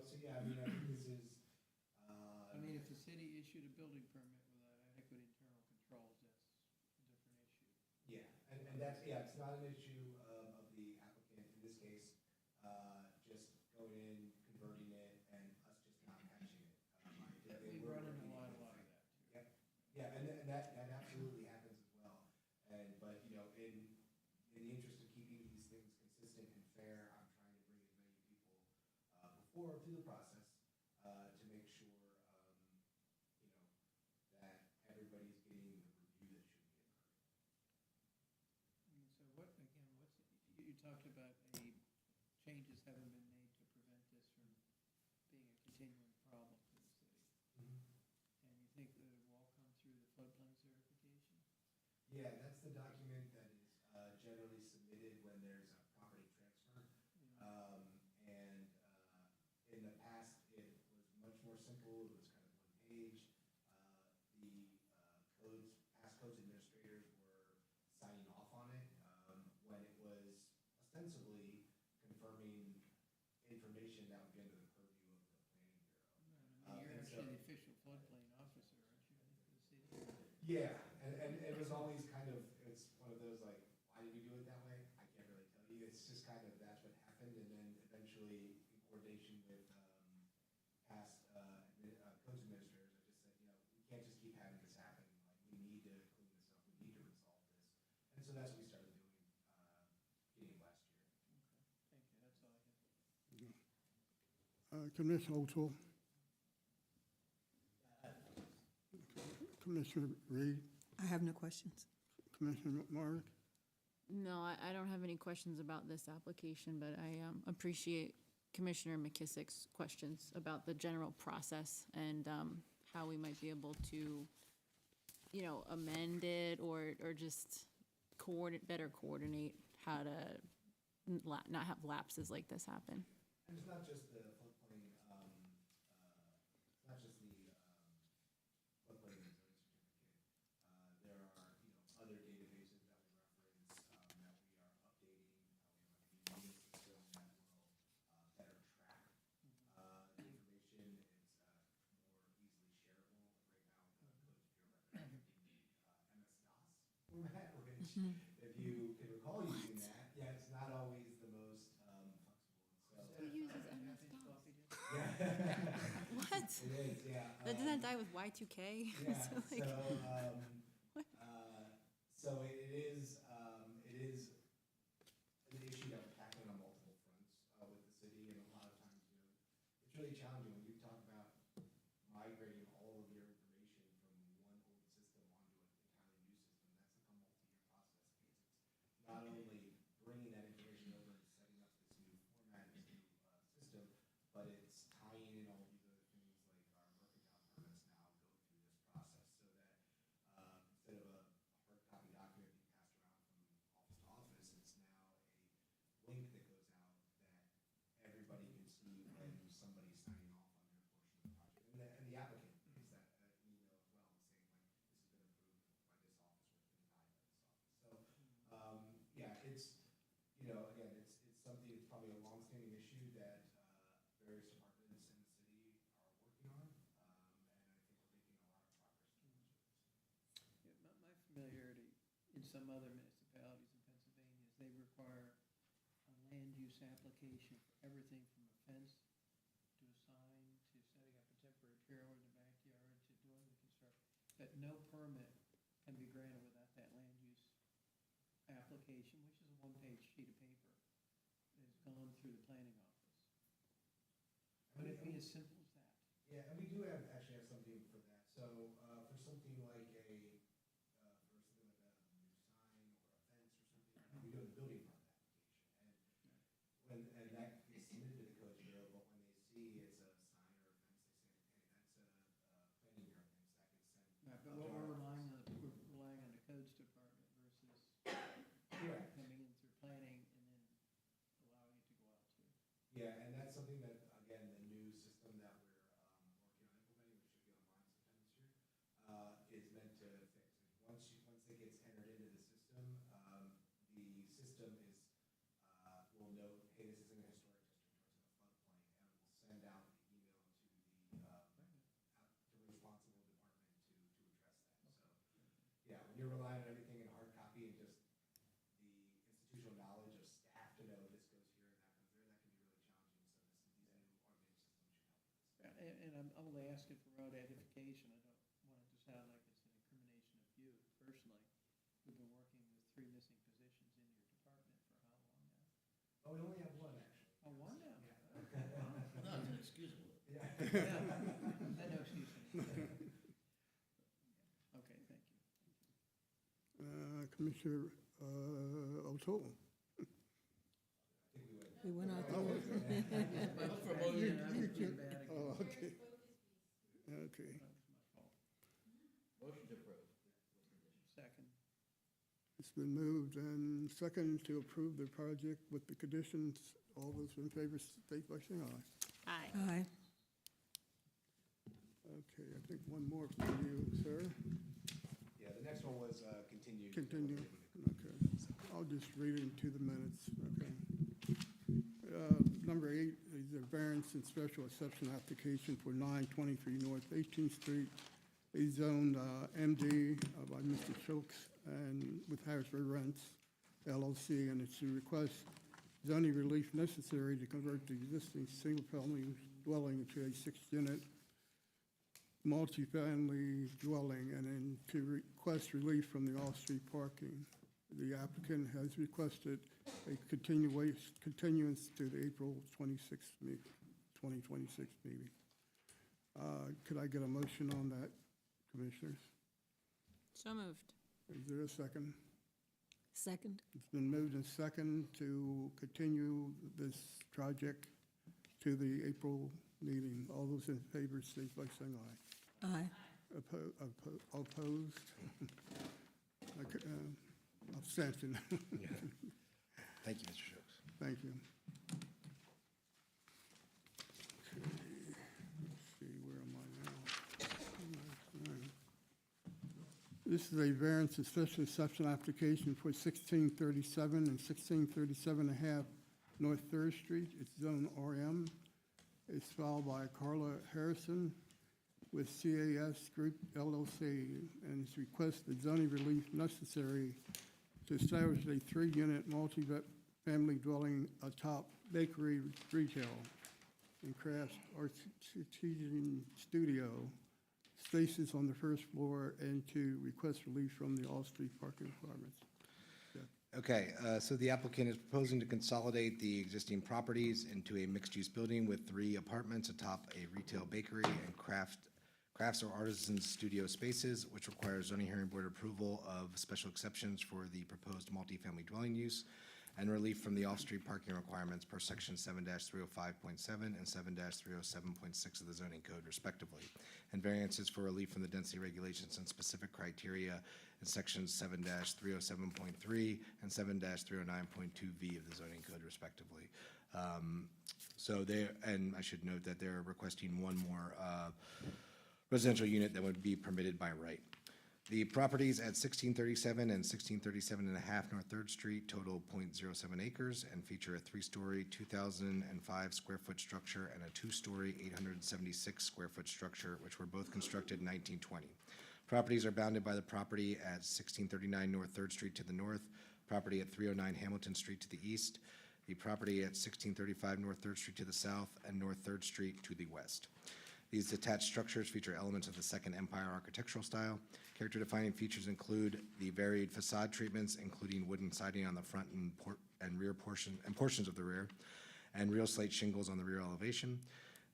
So yeah, I mean, I think this is, I mean, if the city issued a building permit without adequate internal controls, that's a different issue. yeah, and that's, yeah, it's not an issue of the applicant in this case, just going in, converting it, and us just not catching it. I think they We've were run into working a lot in of that, too. Yep, yeah, and that absolutely happens as well. But, you know, in the interest of keeping these things consistent and fair, I'm trying to bring as many people before to the process to make sure, you know, that everybody's getting the review that should be occurring. And so what, again, you talked about changes haven't been made to prevent this from being a continuing problem for the city. And you think that it will all come through the floodplain certification? Yeah, that's the document that is generally submitted when there's a property transfer. And in the past, it was much more simple. It was kind of one page. The past codes administrators were signing off on it when it was ostensibly confirming information that would be under the purview of the planning bureau. I mean, you're And so- actually the official floodplain officer, aren't you, I think, for the city? Yeah, and it was always kind of, it's one of those like, why did we do it that way? I can't really tell you. It's just kind of, that's what happened. And then eventually, in coordination with past codes administrators, I just said, you know, we can't just keep having this happen. Like, we need to clean this up. We need to resolve this. And so that's what we started doing beginning of last year. Okay, thank you, that's all I have. Commissioner O'Toole. Commissioner Reed, I have no questions. Commissioner McMorrick. No, I don't have any questions about this application, but I appreciate Commissioner McKissick's questions about the general process and how we might be able to, you know, amend it or just better coordinate how to not have lapses like this happen. And it's not just the floodplain, it's not just the floodplain and zoning certificate. There are, you know, other databases that we reference that we are updating. We have a new system that will better track the information. It's more easily shareable. Right now, the codes bureau recommends MS-DOS format, which if you can recall using that, yeah, it's not always the most flexible. So, Who uses Having MS-DOS? floppy disk? What? it is, yeah. That doesn't die with Y2K? Yeah, So, like, so it is an issue that we're tackling on multiple fronts with the city, and a lot of times, you know, it's really challenging when you talk about migrating all of your information from one old system onto an entirely new system. That's like a multi-year process because it's not only bringing that information over and setting up this new format, this new system, but it's tying in all these other things like our mercantile permits now go through this process so that instead of a hard copy document being passed around from office to office, it's now a link that goes out that everybody can see when somebody's signing off on their portion of the project. And the applicant gets that email as well, saying like, this has been approved by this office or it's been denied by this office. So, yeah, it's, you know, again, it's something, it's probably a longstanding issue that various departments in the city are working on, and I think we're making a lot of progress towards it. Yeah, my familiarity in some other municipalities in Pennsylvania is they require a land use application for everything from a fence to a sign to setting up a temporary trailer in the backyard to doing the construction. That no permit can be granted without that land use application, which is a one-page sheet of paper that has gone through the planning office. Would it be as simple as that? Yeah, and we do actually have something for that. So for something like a new sign or a fence or something, we do a building permit application. And that is submitted to the Code Bureau, but when they see it's a sign or a fence, they say, hey, that's a planning bureau thing, so that gets sent. Right, but up what to we're our- relying on the codes department versus Correct. coming in through planning and then allowing it to go out to. Yeah, and that's something that, again, the new system that we're working on implementing, which should be online sometime this year, is meant to fix. Once it gets entered into the system is, will note, hey, this isn't a historic district or it's in a floodplain, and will send out an email to the responsible department to address that. So, yeah, when you're relying on everything in hard copy and just the institutional knowledge of staff to know this goes here and that goes there, that can be really challenging. So these new automated systems should help with this. And I'm only asking for road edification. I don't want it to sound like it's an incrimination of you personally. We've been working with 3 missing positions in your department for how long now? Oh, we only have one, actually. Oh, one now? No, it's inexcusable. Yeah, no excuse. Okay, thank you. Commissioner O'Toole. We went out there. Look for a motion. I was being bad again. Oh, okay. Okay. That was my fault. Motion to approve. Second. It's been moved and second to approve the project with the conditions. All those in favor state by saying aye. Aye. Aye. Okay, I think one more for you, sir. Yeah, the next one was continued. Continue. Okay. I'll just read into the minutes, okay. Number 8 is a variance and special exception application for 923 North 18th Street, a zone MD by Mr. Schultz and with Harrisburg Rents LLC, and it's to request zoning relief necessary to convert the existing single-family dwelling into a 6-unit multifamily dwelling, and then to request relief from the off-street parking. The applicant has requested a continuance to the April 26th meeting, 2026 meeting. Could I get a motion on that, Commissioners? So moved. Is there a second? Second. It's been moved and second to continue this project to the April meeting. All those in favor, state by saying aye. Aye. Opposed? Okay, abstention. Thank you, Mr. Schultz. Thank you. Okay, let's see, where am I now? This is a variance and special exception application for 1637 and 1637.5 North Third Street. It's Zone RM. It's filed by Carla Harrison with CAS Group LLC, and it's requested zoning relief necessary to establish a 3-unit multi-family dwelling atop bakery, retail, and craft artisan studio, spaces on the first floor, and to request relief from the off-street parking requirements. Okay, so the applicant is proposing to consolidate the existing properties into a mixed-use building with 3 apartments atop a retail bakery and crafts or artisan studio spaces, which requires zoning hearing board approval of special exceptions for the proposed multifamily dwelling use and relief from the off-street parking requirements per section 7-305.7 and 7-307.6 of the zoning code respectively, and variances for relief from the density regulations and specific criteria in sections 7-307.3 and 7-309.2V of the zoning code respectively. And I should note that they're requesting one more residential unit that would be permitted by right. The properties at 1637 and 1637.5 North Third Street total .07 acres and feature a 3-story, 2,005 square foot structure and a 2-story, 876 square foot structure, which were both constructed in 1920. Properties are bounded by the property at 1639 North Third Street to the north, property at 309 Hamilton Street to the east, the property at 1635 North Third Street to the south, and North Third Street to the west. These detached structures feature elements of the Second Empire architectural style. Character-defining features include the varied facade treatments, including wooden siding on the front and rear portions of the rear, and real slate shingles on the rear elevation.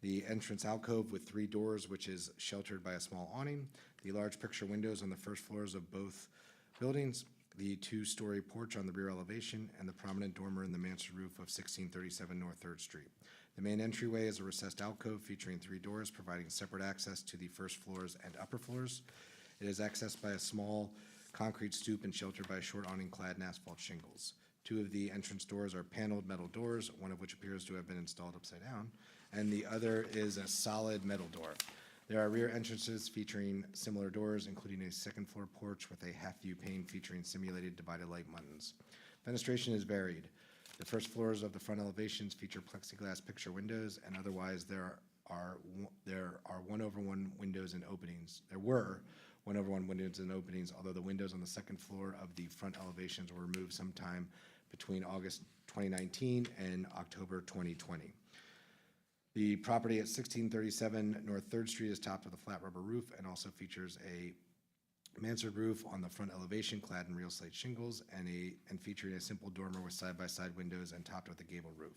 The entrance alcove with 3 doors, which is sheltered by a small awning. The large picture windows on the first floors of both buildings. the two-story porch on the rear elevation, and the prominent dormer in the mansard roof of 1637 North Third Street. The main entryway is a recessed alcove featuring 3 doors, providing separate access to the first floors and upper floors. It is accessed by a small concrete stoop and sheltered by short awning-clad in asphalt shingles. 2 of the entrance doors are paneled metal doors, one of which appears to have been installed upside down, and the other is a solid metal door. There are rear entrances featuring similar doors, including a second-floor porch with a half-view pane featuring simulated divided light buttons. Fenestration is varied. The first floors of the front elevations feature plexiglass picture windows, and otherwise there are 1/1 windows and openings. There were 1/1 windows and openings, although the windows on the second floor of the front elevations were removed sometime between August 2019 and October 2020. The property at 1637 North Third Street is topped with a flat rubber roof and also features a mansard roof on the front elevation clad in real slate shingles and featuring a simple dormer with side-by-side windows and topped with a gable roof.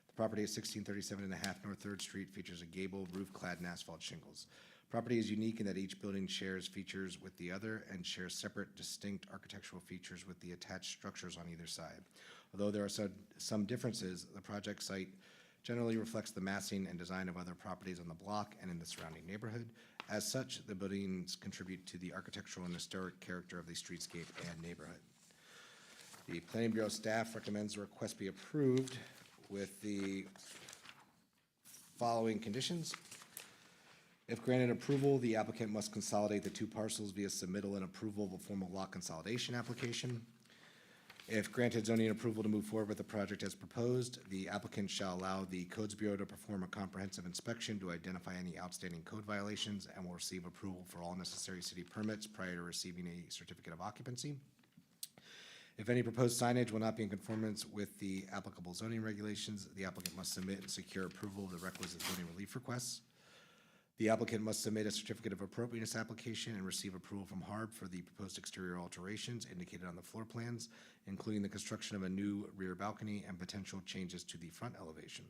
The property at 1637.5 North Third Street features a gable roof clad in asphalt shingles. Property is unique in that each building shares features with the other and shares separate, distinct architectural features with the attached structures on either side. Although there are some differences, the project site generally reflects the massing and design of other properties on the block and in the surrounding neighborhood. As such, the buildings contribute to the architectural and historic character of the streetscape and neighborhood. The Planning Bureau staff recommends the request be approved with the following conditions. If granted approval, the applicant must consolidate the 2 parcels via submittal and approval of a formal lot consolidation application. If granted zoning approval to move forward with the project as proposed, the applicant shall allow the Codes Bureau to perform a comprehensive inspection to identify any outstanding code violations and will receive approval for all necessary city permits prior to receiving a certificate of occupancy. If any proposed signage will not be in conformance with the applicable zoning regulations, the applicant must submit and secure approval of the requisite zoning relief requests. The applicant must submit a certificate of appropriateness application and receive approval from HARB for the proposed exterior alterations indicated on the floor plans, including the construction of a new rear balcony and potential changes to the front elevation.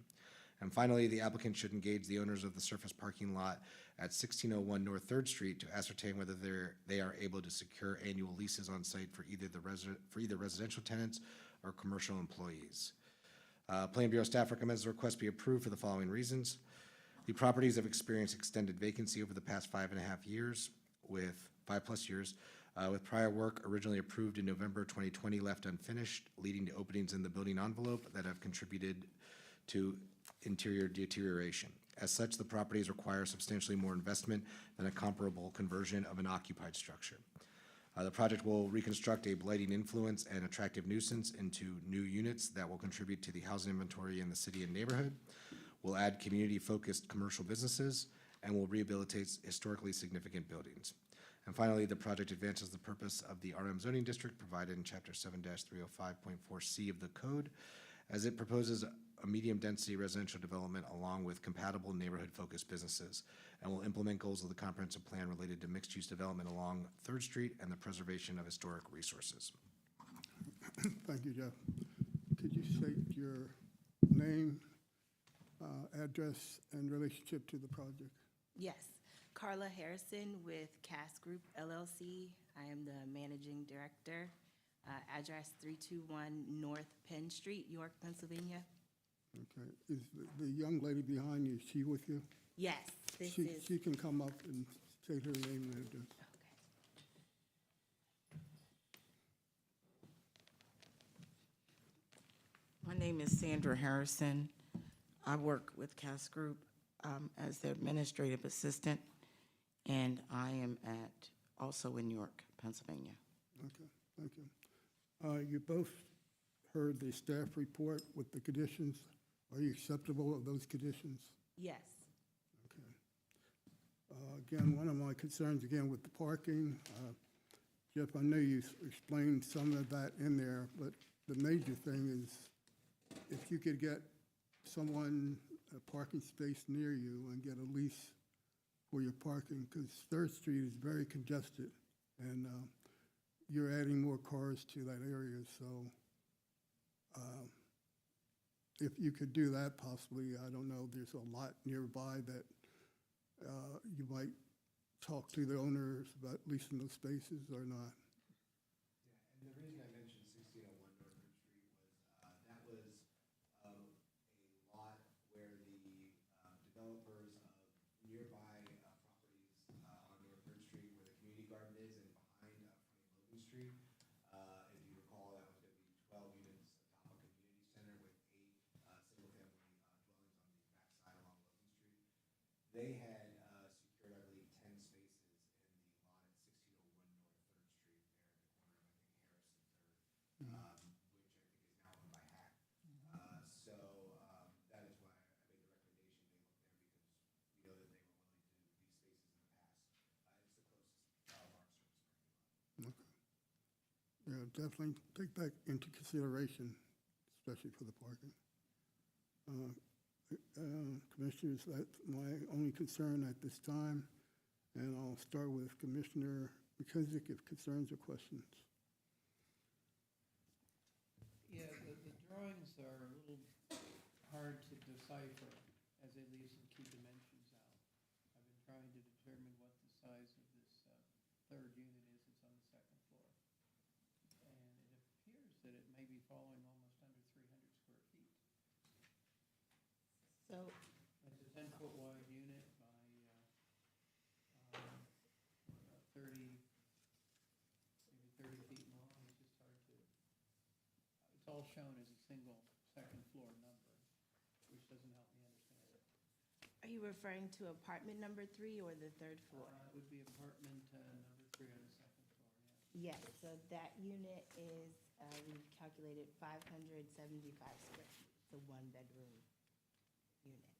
And finally, the applicant should engage the owners of the surface parking lot at 1601 North Third Street to ascertain whether they are able to secure annual leases on site for either residential tenants or commercial employees. Planning Bureau staff recommends the request be approved for the following reasons. The properties have experienced extended vacancy over the past 5.5 years, with 5+ years, with prior work originally approved in November 2020 left unfinished, leading to openings in the building envelope that have contributed to interior deterioration. As such, the properties require substantially more investment than a comparable conversion of an occupied structure. The project will reconstruct a blighting influence and attractive nuisance into new units that will contribute to the housing inventory in the city and neighborhood, will add community-focused commercial businesses, and will rehabilitate historically significant buildings. And finally, the project advances the purpose of the RM zoning district provided in Chapter 7-305.4C of the code, as it proposes a medium-density residential development along with compatible neighborhood-focused businesses, and will implement goals of the comprehensive plan related to mixed-use development along Third Street and the preservation of historic resources. Thank you, Jeff. Could you state your name, address, and relationship to the project? Yes, Carla Harrison with Cass Group LLC. I am the managing director. Address 321 North Penn Street, York, Pennsylvania. Okay. Is the young lady behind you, is she with you? Yes, this She is. can come up and state her name and address. My name is Sandra Harrison. I work with Cass Group as the administrative assistant, and I am also in York, Pennsylvania. Okay, thank you. You both heard the staff report with the conditions. Are you acceptable of those conditions? Yes. Okay. Again, one of my concerns, again, with the parking, Jeff, I know you explained some of that in there, but the major thing is if you could get someone a parking space near you and get a lease for your parking, because Third Street is very congested, and you're adding more cars to that area, so if you could do that possibly, I don't know, there's a lot nearby that you might talk to the owners about leasing those spaces or not. And the reason I mentioned 1601 North Third Street was, that was a lot where the developers of nearby properties on North Third Street, where the community garden is, and behind fronting Logan Street. If you recall, that was going to be 12 units atop a community center with 8 single-family dwellings on the backside along Logan Street. They had secured, I believe, 10 spaces in the lot at 1601 North Third Street there at the corner of, I think, Harris and Third, which I think is now owned by Hack. So that is why I made the recommendation they look there, because we know that they were willing to do these spaces in the past. It's the closest of our service parking lot. Okay. Yeah, definitely take that into consideration, especially for the parking. Commissioners, that's my only concern at this time, and I'll start with Commissioner McKissick if concerns or questions. Yeah, the drawings are a little hard to decipher as they leave some key dimensions out. I've been trying to determine what the size of this third unit is that's on the second floor. And it appears that it may be falling almost under 300 square feet. So, It's a 10-foot wide unit by 30, maybe 30 feet long. It's just hard to, it's all shown as a single second floor number, which doesn't help me understand it. are you referring to apartment number 3 or the third floor? It would be apartment number 3 on the second floor, yeah. Yes, so that unit is, we've calculated 575 square feet. It's a one-bedroom unit.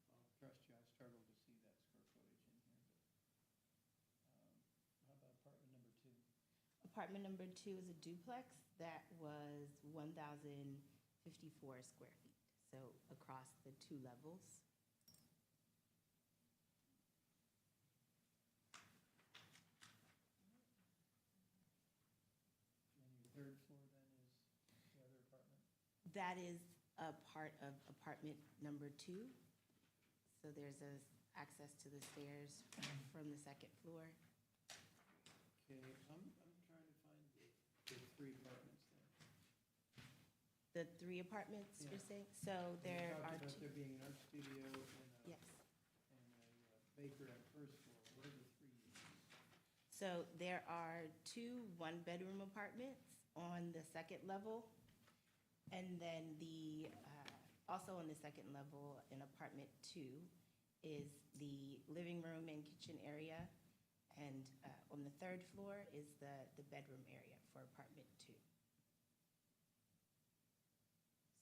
I'll trust you, I struggle to see that square footage in here, but, how about apartment number 2? Apartment number 2 is a duplex that was 1,054 square feet, so across the 2 levels. And your third floor then is the other apartment? That is a part of apartment number 2. So there's a access to the stairs from the second floor. Okay, I'm trying to find the 3 apartments there. The 3 apartments, you're Yeah. saying? So there You are talked about 2, there being an art studio and yes. a bakery on the first floor. What are the 3 units? So there are 2 one-bedroom apartments on the second level. And then also on the second level in apartment 2 is the living room and kitchen area. And on the third floor is the bedroom area for apartment 2.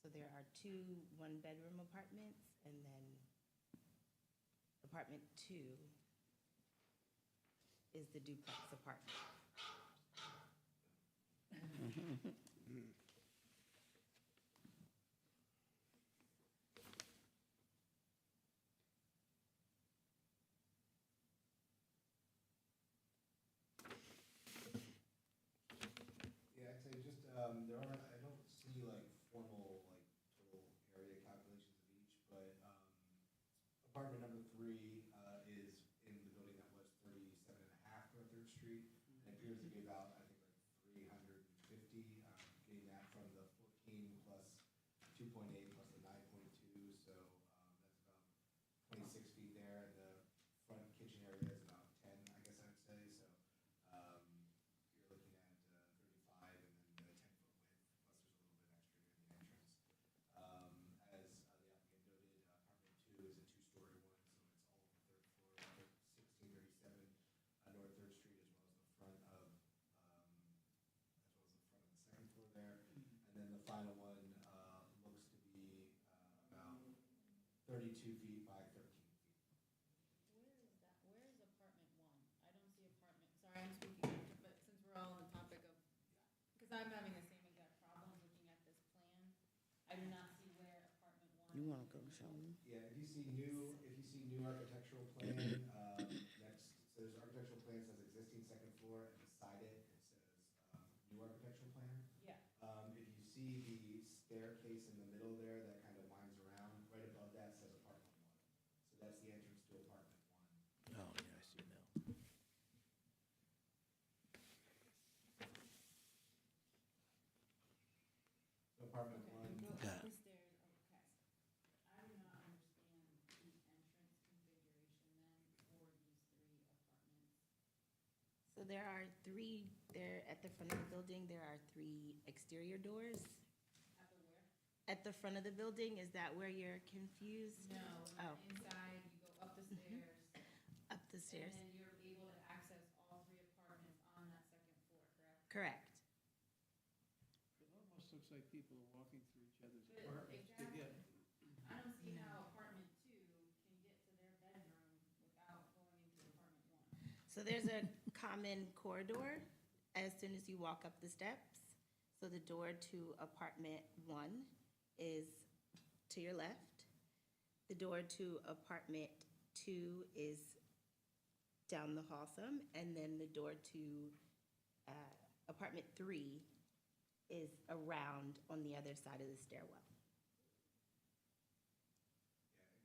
So there are 2 one-bedroom apartments, and then apartment 2 is the duplex apartment. Yeah, I'd say just, there are, I don't see like formal, like total area calculations of each, but apartment number 3 is in the building that was 37.5 North Third Street. And it appears to be about, I think, like 350, getting that from the 14 plus 2.8 plus the 9.2, so that's about 26 feet there. And the front kitchen area is about 10, I guess I'd say, so you're looking at 35 and then the 10-foot width, plus there's a little bit extra near the entrance. As the applicant noted, apartment 2 is a 2-story one, so it's all on the third floor, 1637 North Third Street, as well as the front of, the second floor there. And then the final one looks to be about 32 feet by 13 feet. Where is that? Where is apartment 1? I don't see apartment, sorry, I'm speaking, but since we're all on the topic of, because I'm having the same exact problem looking at this plan. I do not see where apartment 1. You want to go show me? Yeah, if you see new architectural plan, next, so there's architectural plan says existing second floor, and beside it, it says new architectural plan. Yeah. If you see the staircase in the middle there that kind of winds around, right above that says there are three, there at the front of the building, there are three exterior doors. At the where? At the front of the building, is that where you're confused? No, Oh. inside, you go up the stairs, Up the stairs? and then you're able to access all three apartments on that second floor, correct? Correct. It almost looks like people are walking through each other's But apartments to get. I don't see how apartment 2 can get to their bedroom without going into apartment 1. So there's a common corridor as soon as you walk up the steps. So the door to apartment 1 is to your left. The door to apartment 2 is down the hall some, and then the door to apartment 3 is around on the other side of the stairwell.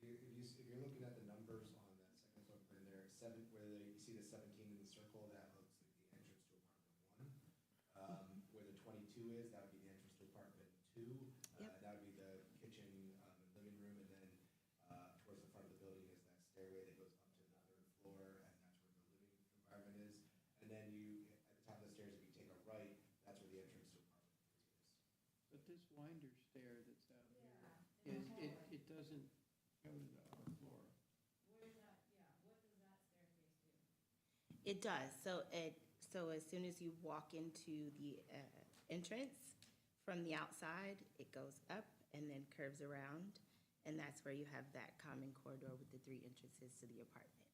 Yeah, if you're looking at the numbers on that second floor plan there, you see the 17 in the circle, that looks like the entrance to apartment 1. Where the 22 is, that would be the entrance to apartment 2. Yep. That would be the kitchen and living room, and then towards the front of the building is that stairway that goes up to the third floor, and that's where the living environment is. And then at the top of the stairs, if you take a right, that's where the entrance to apartment 3 is. But this winder stair that's out here, it doesn't go to the upper floor. Where's that, what does that staircase do? It does. So as soon as you walk into the entrance from the outside, it goes up and then curves around. And that's where you have that common corridor with the 3 entrances to the apartment.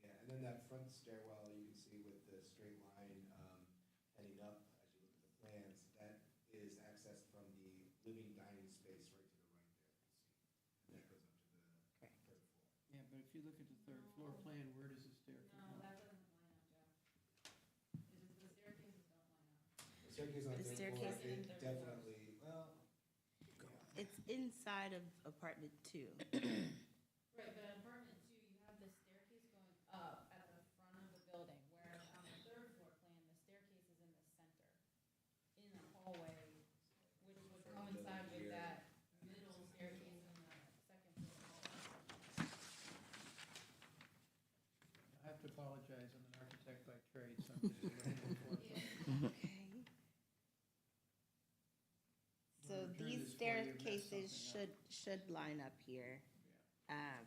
Yeah, and then that front stairwell, you can see with the straight line heading up, as you look at the plans, that is accessed from the living dining space right to the right there, you see. And that goes up to the Correct. third floor. Yeah, but if you look at the third floor plan, where does the stair No, come that up? doesn't line up, Jeff. The staircases don't line up. The staircase on the The third floor, staircase- it definitely, well, It's inside of apartment 2. Right, but in apartment 2, you have the staircase going up at the front of the building, whereas on the third floor plan, the staircase is in the center, in the hallway, which would coincide with that middle staircase in the second floor hallway. I have to apologize, I'm an architect by trade, so I'm just looking at the floor plan. Okay. So When I turn these this way, you mess staircases something up. should line up here. Yeah.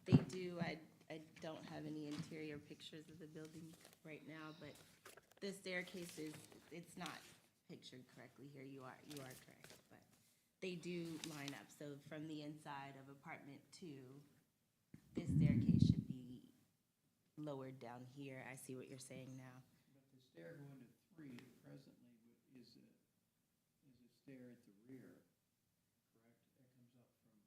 They do, I don't have any interior pictures of the building right now, but the staircases, it's not pictured correctly here, you are correct, but they do line up. So from the inside of apartment 2, this staircase should be lowered down here. I see what you're saying now. But the stair going to 3 presently is a stair at the rear, correct? That comes up from.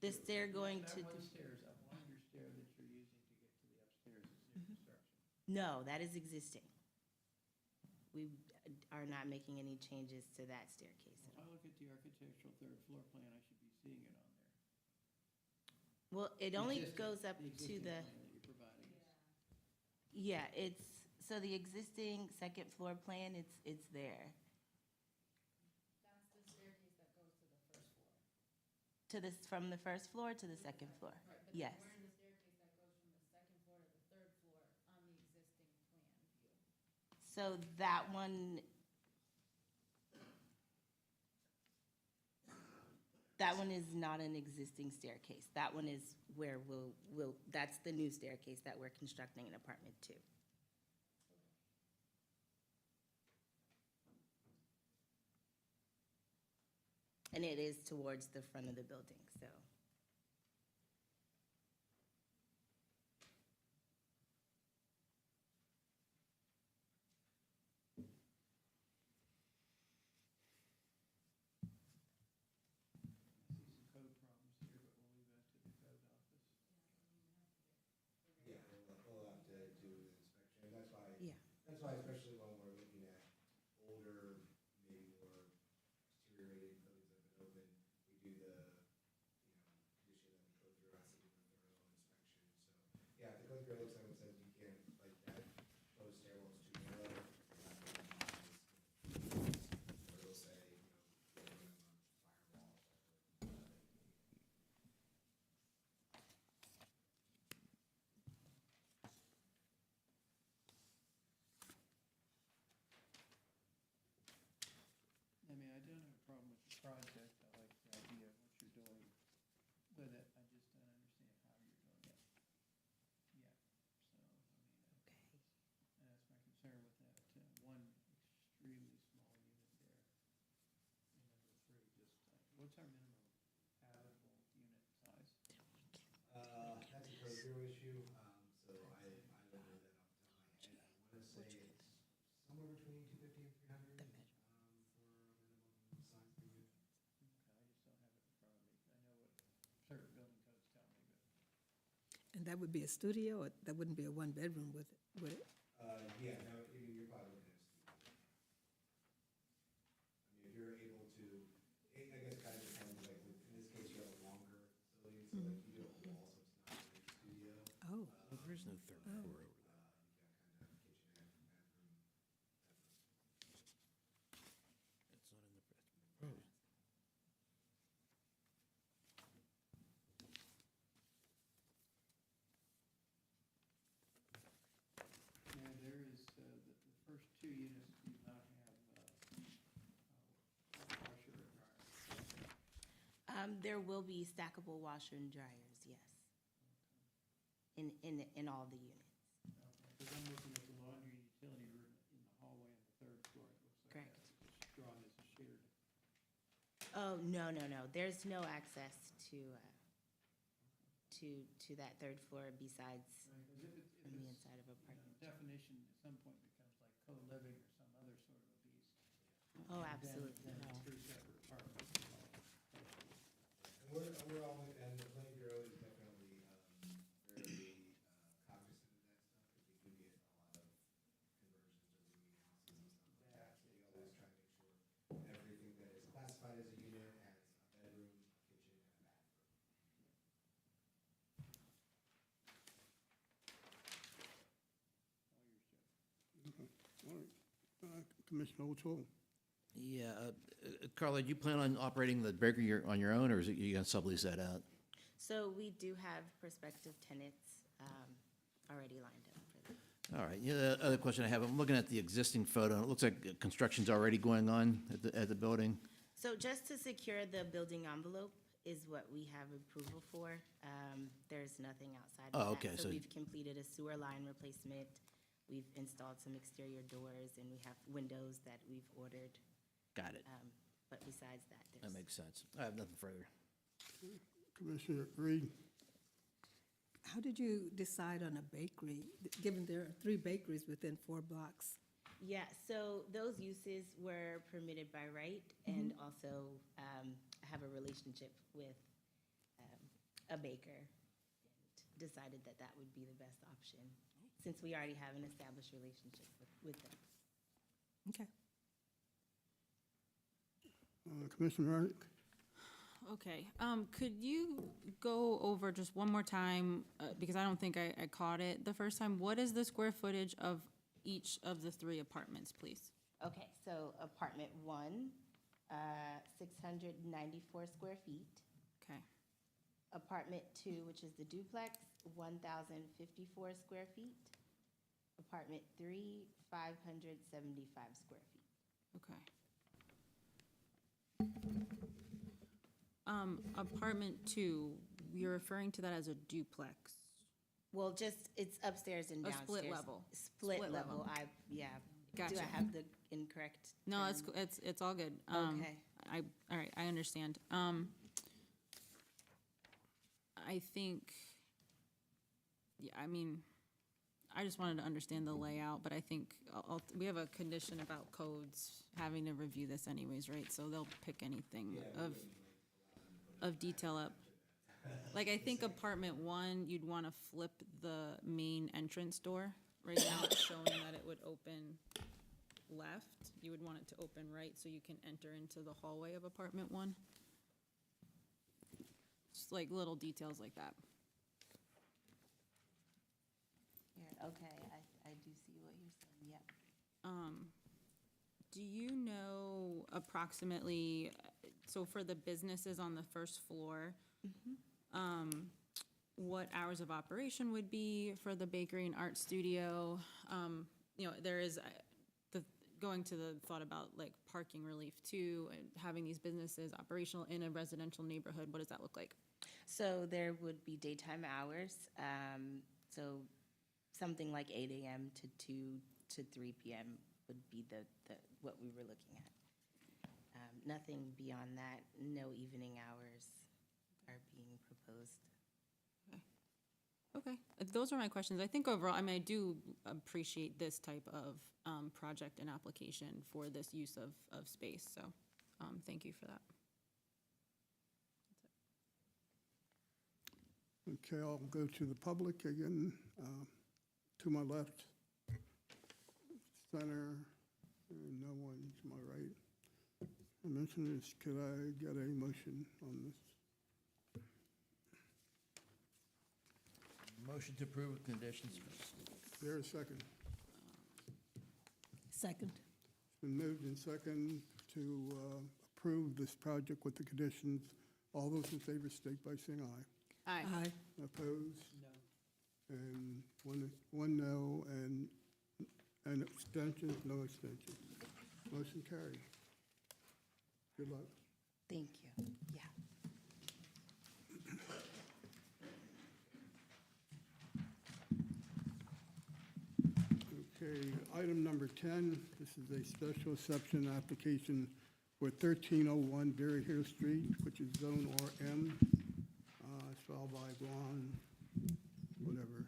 The stair going to That the- one stair is a winder stair that you're using to get to the upstairs, is new construction. No, that is existing. We are not making any changes to that staircase. If I look at the architectural third floor plan, I should be seeing it on there. Well, it only Existing- goes up to existing the, plan that you're providing us. yeah, so the existing second floor plan, it's there. That's the staircase that goes to the first floor. From the first floor to the second floor. Right, but Yes. then we're in the staircase that goes from the second floor to the third floor on the existing plan view. So that one is not an existing staircase. That one is where that's the new staircase that we're constructing in apartment 2. And it is towards the front of the building, so. I see some code problems here, but we'll leave that to the code office. yeah, we'll have to do an inspection, and Yeah. that's why especially when we're looking at older, maybe more deteriorated buildings that have been open, we do the, condition that the code bureau has to do a thorough inspection, so. Yeah, if the code bureau looks at it and says you can't, like that, those stairwells too narrow. Or they'll say, put in a firewall. what's our minimum habitable unit size? That's a code bureau issue, so I don't know that off the top of my head. I want to say it's somewhere between 250 and 300 for a minimum size per unit. Okay, I just don't have it in front of me. I know what certain building codes tell me, but. And that would be a studio, or that wouldn't be a one-bedroom with it, would it? Yeah, no, you're probably looking at a studio. I mean, if you're able to, I guess it kind of depends, like, in this case, you have a longer facility, so like, you do have a wall, so it's not really a studio. Oh, There is no third floor over there. You've got kind of kitchen and bathroom. It's not in the. Oh. Yeah, there is, the first two units do not have, washer or dryer. There will be stackable washer and dryers, yes. In all the units. Because I'm looking at the laundry and utility room in the hallway on the third floor. It looks like Correct. that's drawn as a shared. Oh, no, no, no. There's no access to that third floor besides Right, 'cause if it's, from the inside of apartment. definition at some point becomes like co-living or some other sort of a beast. Oh, then- absolutely. Then No. it's three separate apartments. And we're all, and the planning bureau is definitely, very, cognizant of that stuff, because we do get a lot of conversions or moving houses and stuff like that. So we always try to make sure everything that is classified as a unit has a bedroom, a kitchen, and a bathroom. All right. Commissioner O'Toole. Yeah, Carla, do you plan on operating the bakery on your own, or is it you gonna sublease that out? So we do have prospective tenants already lined up for that. All right, yeah, the other question I have, I'm looking at the existing photo, and it looks like construction's already going on at the building. So just to secure the building envelope is what we have approval for. There's nothing outside Oh, of that. okay, So so- we've completed a sewer line replacement. We've installed some exterior doors, and we have windows that we've ordered. Got it, But besides that, that there's. makes sense. I have nothing further. Commissioner Reed. how did you decide on a bakery, given there are 3 bakeries within 4 blocks? Yeah, so those uses were permitted by right, and also have a relationship with a baker, and decided that that would be the best option, since we already have an established relationship with them. Okay. Commissioner Rarick. Okay, could you go over just one more time, because I don't think I caught it the first time, what is the square footage of each of the 3 apartments, please? Okay, so apartment 1, 694 square feet. Okay, Apartment 2, which is the duplex, 1,054 square feet. Apartment 3, 575 square feet. okay. Apartment 2, you're referring to that as a duplex? Well, just, it's upstairs and A downstairs. split level. Split Split level, level. yeah. Do Gotcha. I have the incorrect? No, term? it's all good. Okay. All right, I understand. I think, yeah, I mean, I just wanted to understand the layout, but I think we have a condition about codes having to review this anyways, right? So they'll pick anything of detail up. Like, I think apartment 1, you'd want to flip the main entrance door. Right now, it's showing that it would open left. You would want it to open right so you can enter into the hallway of apartment 1. Just like little details like that. Yeah, okay, I do see what you're saying, yep. Do you know approximately, so for the businesses on the first floor, what hours of operation would be for the bakery and art studio? You know, there is going to the thought about like parking relief too, and having these businesses operational in a residential neighborhood. What does that look like? So there would be daytime hours, so something like 8 a.m. to 2 to 3 p.m. would be what we were looking at. Nothing beyond that, no evening hours are being proposed. Okay, those are my questions. I think overall, I mean, I do appreciate this type of project and application for this use of space, so thank you for that. Okay, I'll go to the public again. To my left, center, and no one to my right. I mentioned this, could I get a motion on this? Motion to approve with conditions. Is there a second? Second. It's been moved and second to approve this project with the conditions. All those in favor state by saying aye. Aye. Aye. Opposed? No. And one no, and abstentions, no extensions. Motion carried. Good luck. Thank you. Yeah. Okay, item number 10, this is a special exception application for 1301 Berry Hill Street, which is Zone RM. It's filed by Guan, whatever,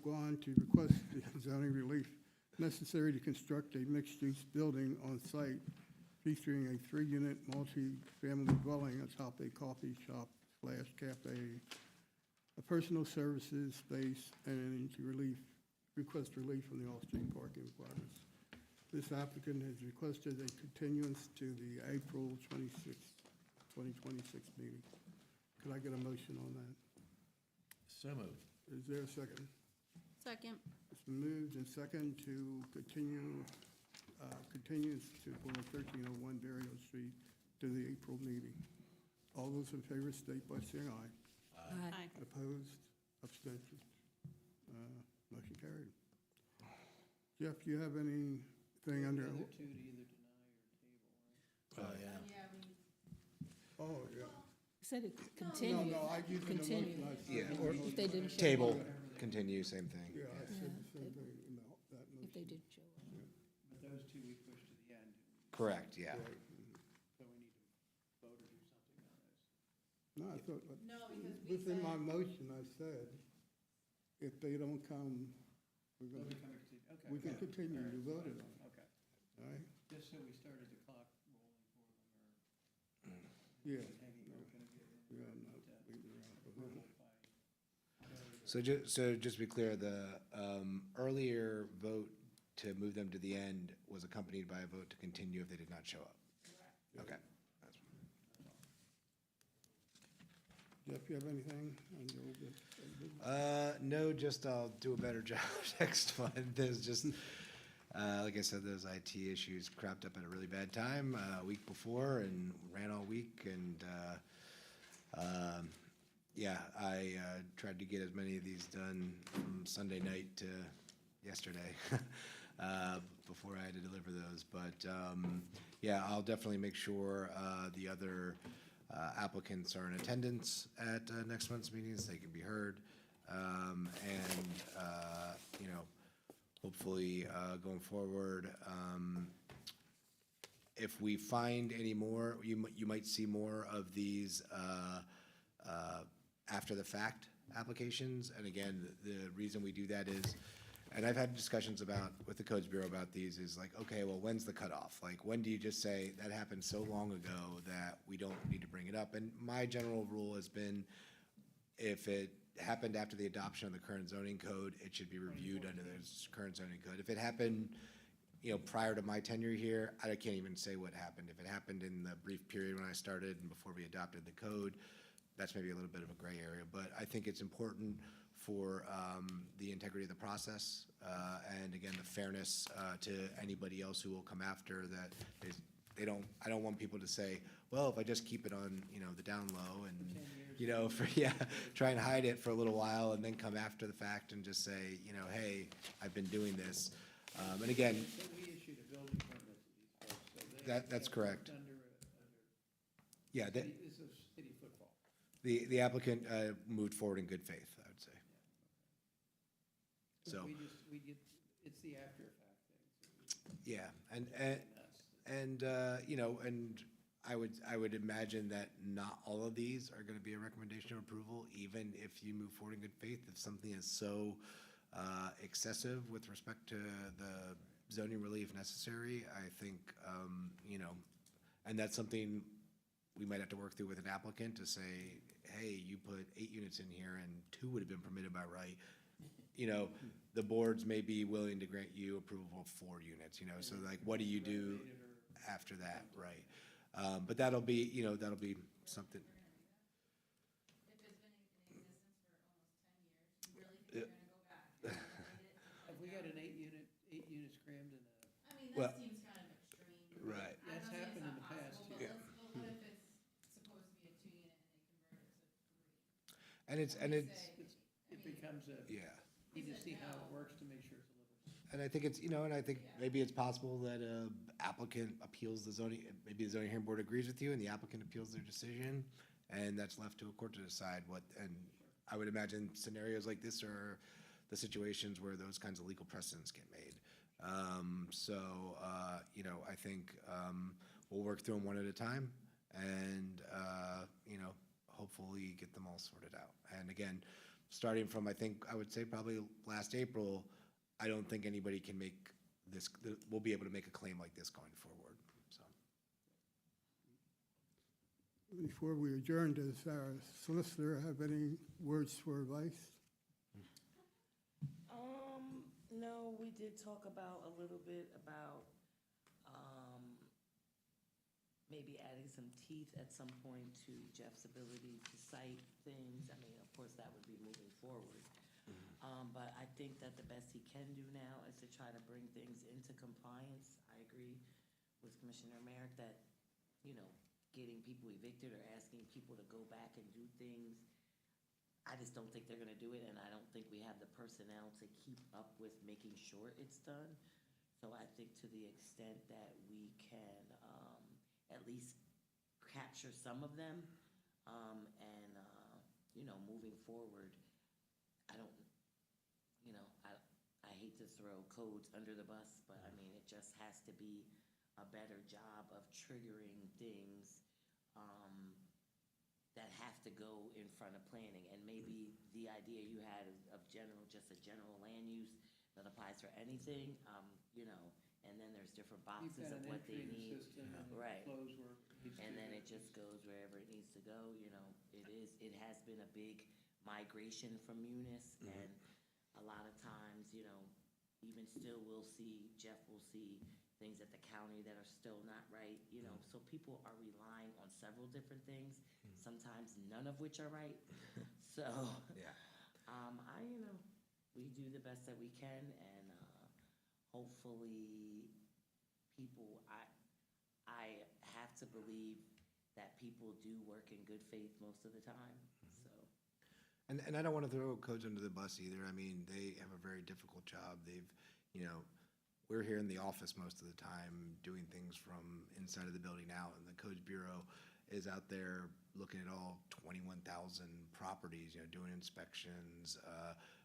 Guan to request the zoning relief necessary to construct a mixed-use building on site featuring a 3-unit multi-family dwelling atop a coffee shop / cafe, a personal services space, and to request relief from the off-street parking requirements. This applicant has requested a continuance to the April 26, 2026 meeting. Could I get a motion on that? So moved. Is there a second? Second. It's been moved and second to continuance to for 1301 Burial Street to the April meeting. All those in favor state by saying aye. Aye. Opposed? Abstentions? Motion carried. Jeff, you have anything under? The other two to either deny or table, right? Oh, yeah. Oh, yeah. Said it No, continue. no, I used the Continue. motion. I said Yeah, the or- motion. If they didn't show up. Table, continue, same thing. Yeah, I said the same thing in that If they motion. didn't show up. But those two we pushed to the end, Correct, yeah. Right. so we need to vote or do something on those. No, I thought, No, because we within said- my motion, I said, if they don't come, we're So gonna, we come to continue, okay. we can okay. continue, All you right, voted fine, on it, Okay, all right? just so we started the clock rolling for them, or Yeah. hanging open again. Yeah, I'm not waiting around for them. So just to be clear, the earlier vote to move them to the end was accompanied by a vote to continue if they did not show up. Okay. That's- Jeff, you have anything on your old business? No, just I'll do a better job next month. There's just, like I said, those IT issues cropped up at a really bad time, a week before, and ran all week, and, yeah, I tried to get as many of these done from Sunday night to yesterday, before I had to deliver those, but, yeah, I'll definitely make sure, the other applicants are in attendance at next month's meetings, they can be heard. And, you know, hopefully, going forward, if we find any more, you might see more of these, after the fact applications. And again, the reason we do that is, and I've had discussions with the Codes Bureau about these, is like, okay, well, when's the cutoff? Like, when do you just say, that happened so long ago that we don't need to bring it up? And my general rule has been, if it happened after the adoption of the current zoning code, it should be reviewed under the current zoning code. If it happened, you know, prior to my tenure here, I can't even say what happened. If it happened in the brief period when I started and before we adopted the code, that's maybe a little bit of a gray area. But I think it's important for the integrity of the process, and again, the fairness to anybody else who will come after that. I don't want people to say, well, if I just keep it on, you know, the down low and, you know, try and hide it for a little while and then come after the fact and just say, you know, hey, I've been doing this. And again, So we issued a building permit to these folks, so they. That's correct. Yeah, This is city football. the applicant moved forward in good faith, I would say. So, We get, it's the after effect thing. yeah, and And, you know, and I would imagine that not all of these are gonna be a recommendation of approval, even if you move forward in good faith. If something is so, excessive with respect to the zoning relief necessary, I think, you know, and that's something we might have to work through with an applicant to say, hey, you put 8 units in here and 2 would have been permitted by right. You know, the boards may be willing to grant you approval of 4 units, you know, so like, what do you do after that, right? But that'll be, you know, that'll be something. If it's been in existence for almost 10 years, you really think you're gonna go back and renovate it? Have we got an 8 units crammed in a, I mean, Well- that seems kind of extreme. Right. I'm That's not saying happened it's in not the past, possible, yeah. but what if it's supposed to be a 2 unit and they convert it to 3? And it's, it becomes a, yeah. need to see how it works to make sure it's a livable. And I think it's, you know, and I think maybe it's possible that a applicant appeals the zoning, maybe the zoning hearing board agrees with you and the applicant appeals their decision, and that's left to a court to decide what, and I would imagine scenarios like this are the situations where those kinds of legal precedents get made. You know, I think, we'll work through them one at a time and, you know, hopefully get them all sorted out. And again, starting from, I think, I would say probably last April, I don't think anybody can make this, will be able to make a claim like this going forward, so. Before we adjourn, does our solicitor have any words for advice? No, we did talk about a little bit about, maybe adding some teeth at some point to Jeff's ability to cite things. I mean, of course, that would be moving forward. But I think that the best he can do now is to try to bring things into compliance. I agree with Commissioner Merrick that, you know, getting people evicted or asking people to go back and do things, I just don't think they're gonna do it, and I don't think we have the personnel to keep up with making sure it's done. So I think to the extent that we can, at least capture some of them, and, you know, moving forward, I don't, you know, I hate to throw codes under the bus, but I mean, it just has to be a better job of triggering things, that have to go in front of planning. And maybe the idea you had of general, just a general land use that applies for anything, you know, and then there's different You've boxes got of an what they entry in the need. system and Right. it flows where it needs to. And then it just goes wherever it needs to go, you know. It has been a big migration from Munis, and a lot of times, you know, even still, Jeff will see things at the county that are still not right, you know. So people are relying on several different things, sometimes none of which are right. So, Yeah. you know, we do the best that we can, and hopefully people, I have to believe that people do work in good faith most of the time, so. And I don't want to throw codes under the bus either. I mean, they have a very difficult job. They've, you know, we're here in the office most of the time doing things from inside of the building out, and the Codes Bureau is out there looking at all 21,000 properties, you know, doing inspections,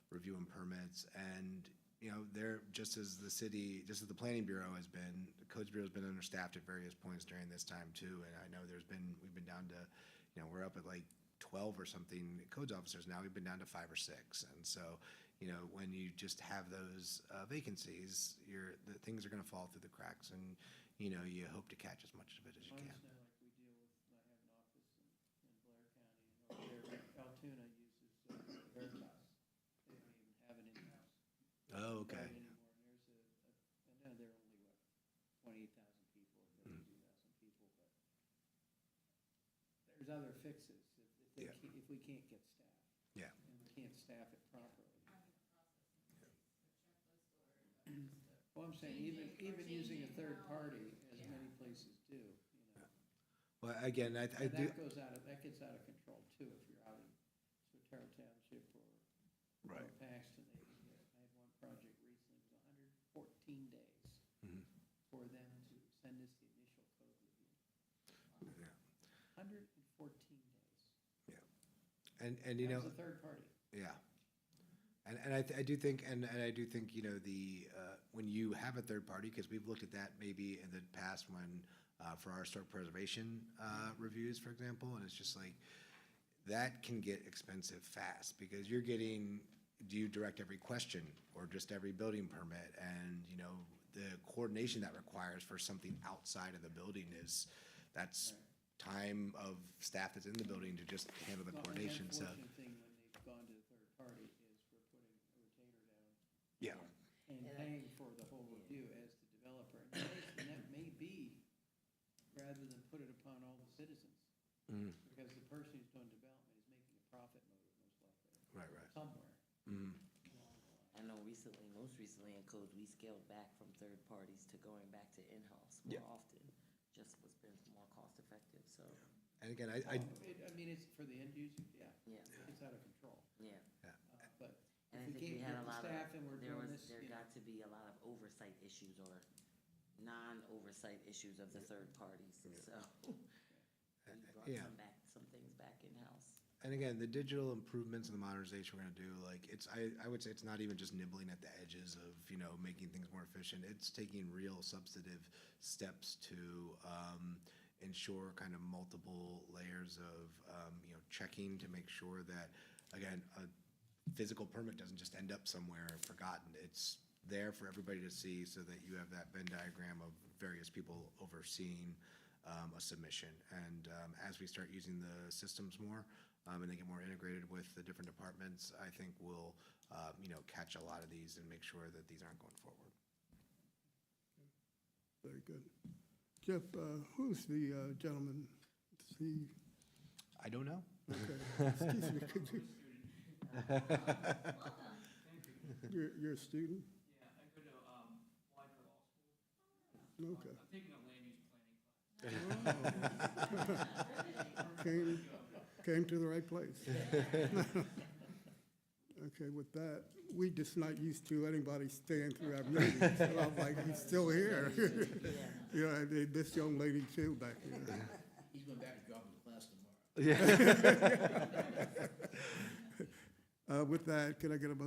reviewing permits, and, you know, they're, just as the city, just as the Planning Bureau has been, the Codes Bureau has been understaffed at various points during this time too, and I know we've been down to, you know, we're up at like 12 or something codes officers now. We've been down to 5 or 6, and so, you know, when you just have those vacancies, the things are going to fall through the cracks, and, you know, you hope to catch as much of it as you can. Honestly, like we deal with, I have an office in Blair County, and over there, Altoona uses Veritas. They don't even have an in-house. Oh, okay. Anymore, and I know they're only, 28,000 people, or 32,000 people, but there's other fixes if we can't get staff. Yeah. And we can't staff it properly. Well, I'm saying, even using a third party, as many places do, you know. Well, again, I And do. that gets out of control too, if you're out in Sotero Township or Right. Paxton. I had one project recently, it was 114 days Mhm. for them to send us the initial code review. Yeah. 114 days. And you That know, was a third party. yeah. I do think, and I do think, you know, when you have a third party, because we've looked at that maybe in the past when, for our historic preservation reviews, for example, and it's just like, that can get expensive fast, because you're getting, do you direct every question or just every building permit? And, you know, the coordination that requires for something outside of the building that's time of staff that's in the building to just handle the Well, and coordination, so. The unfortunate thing when they've gone to the third party is we're putting a retainer down Yeah. and paying for the whole review as the developer. And that may be, rather than put it upon all the citizens, Mhm. because the person who's doing development is making a profit motive most likely, Right. somewhere. Mhm. I know most recently in codes, we scaled back from third parties to going back to in-house Yeah. more often, just what's been more cost effective, so, And again, I mean, it's for the end user, yeah, yeah, it's out of control. yeah. But And I if we think we can't had get a the lot staff and we're there doing was, this, there you know. got to be a lot of oversight issues or non-oversight issues of the third parties, so. We brought Yeah. some things back in-house. And again, the digital improvements and the modernization we're gonna do, like, I would say it's not even just nibbling at the edges of, you know, making things more efficient. It's taking real substantive steps to, ensure kind of multiple layers of, you know, checking to make sure that, again, a physical permit doesn't just end up somewhere forgotten. It's there for everybody to see, so that you have that Venn diagram of various people overseeing a submission. And as we start using the systems more, and they get more integrated with the different departments, I think we'll, you know, catch a lot of these and make sure that these aren't going forward. Very good. Jeff, who's the gentleman? Is he, I don't know. okay, excuse me, could you? You're a student? Yeah, I go to Widener Law School. Okay. I'm taking a land use planning class. Came to the right place. Okay, with that, we just not used to anybody staying through our meetings, so I'm like, he's still here. Yeah, and this young lady too back here. He's going back to dropping the class tomorrow. With that, can I get a motion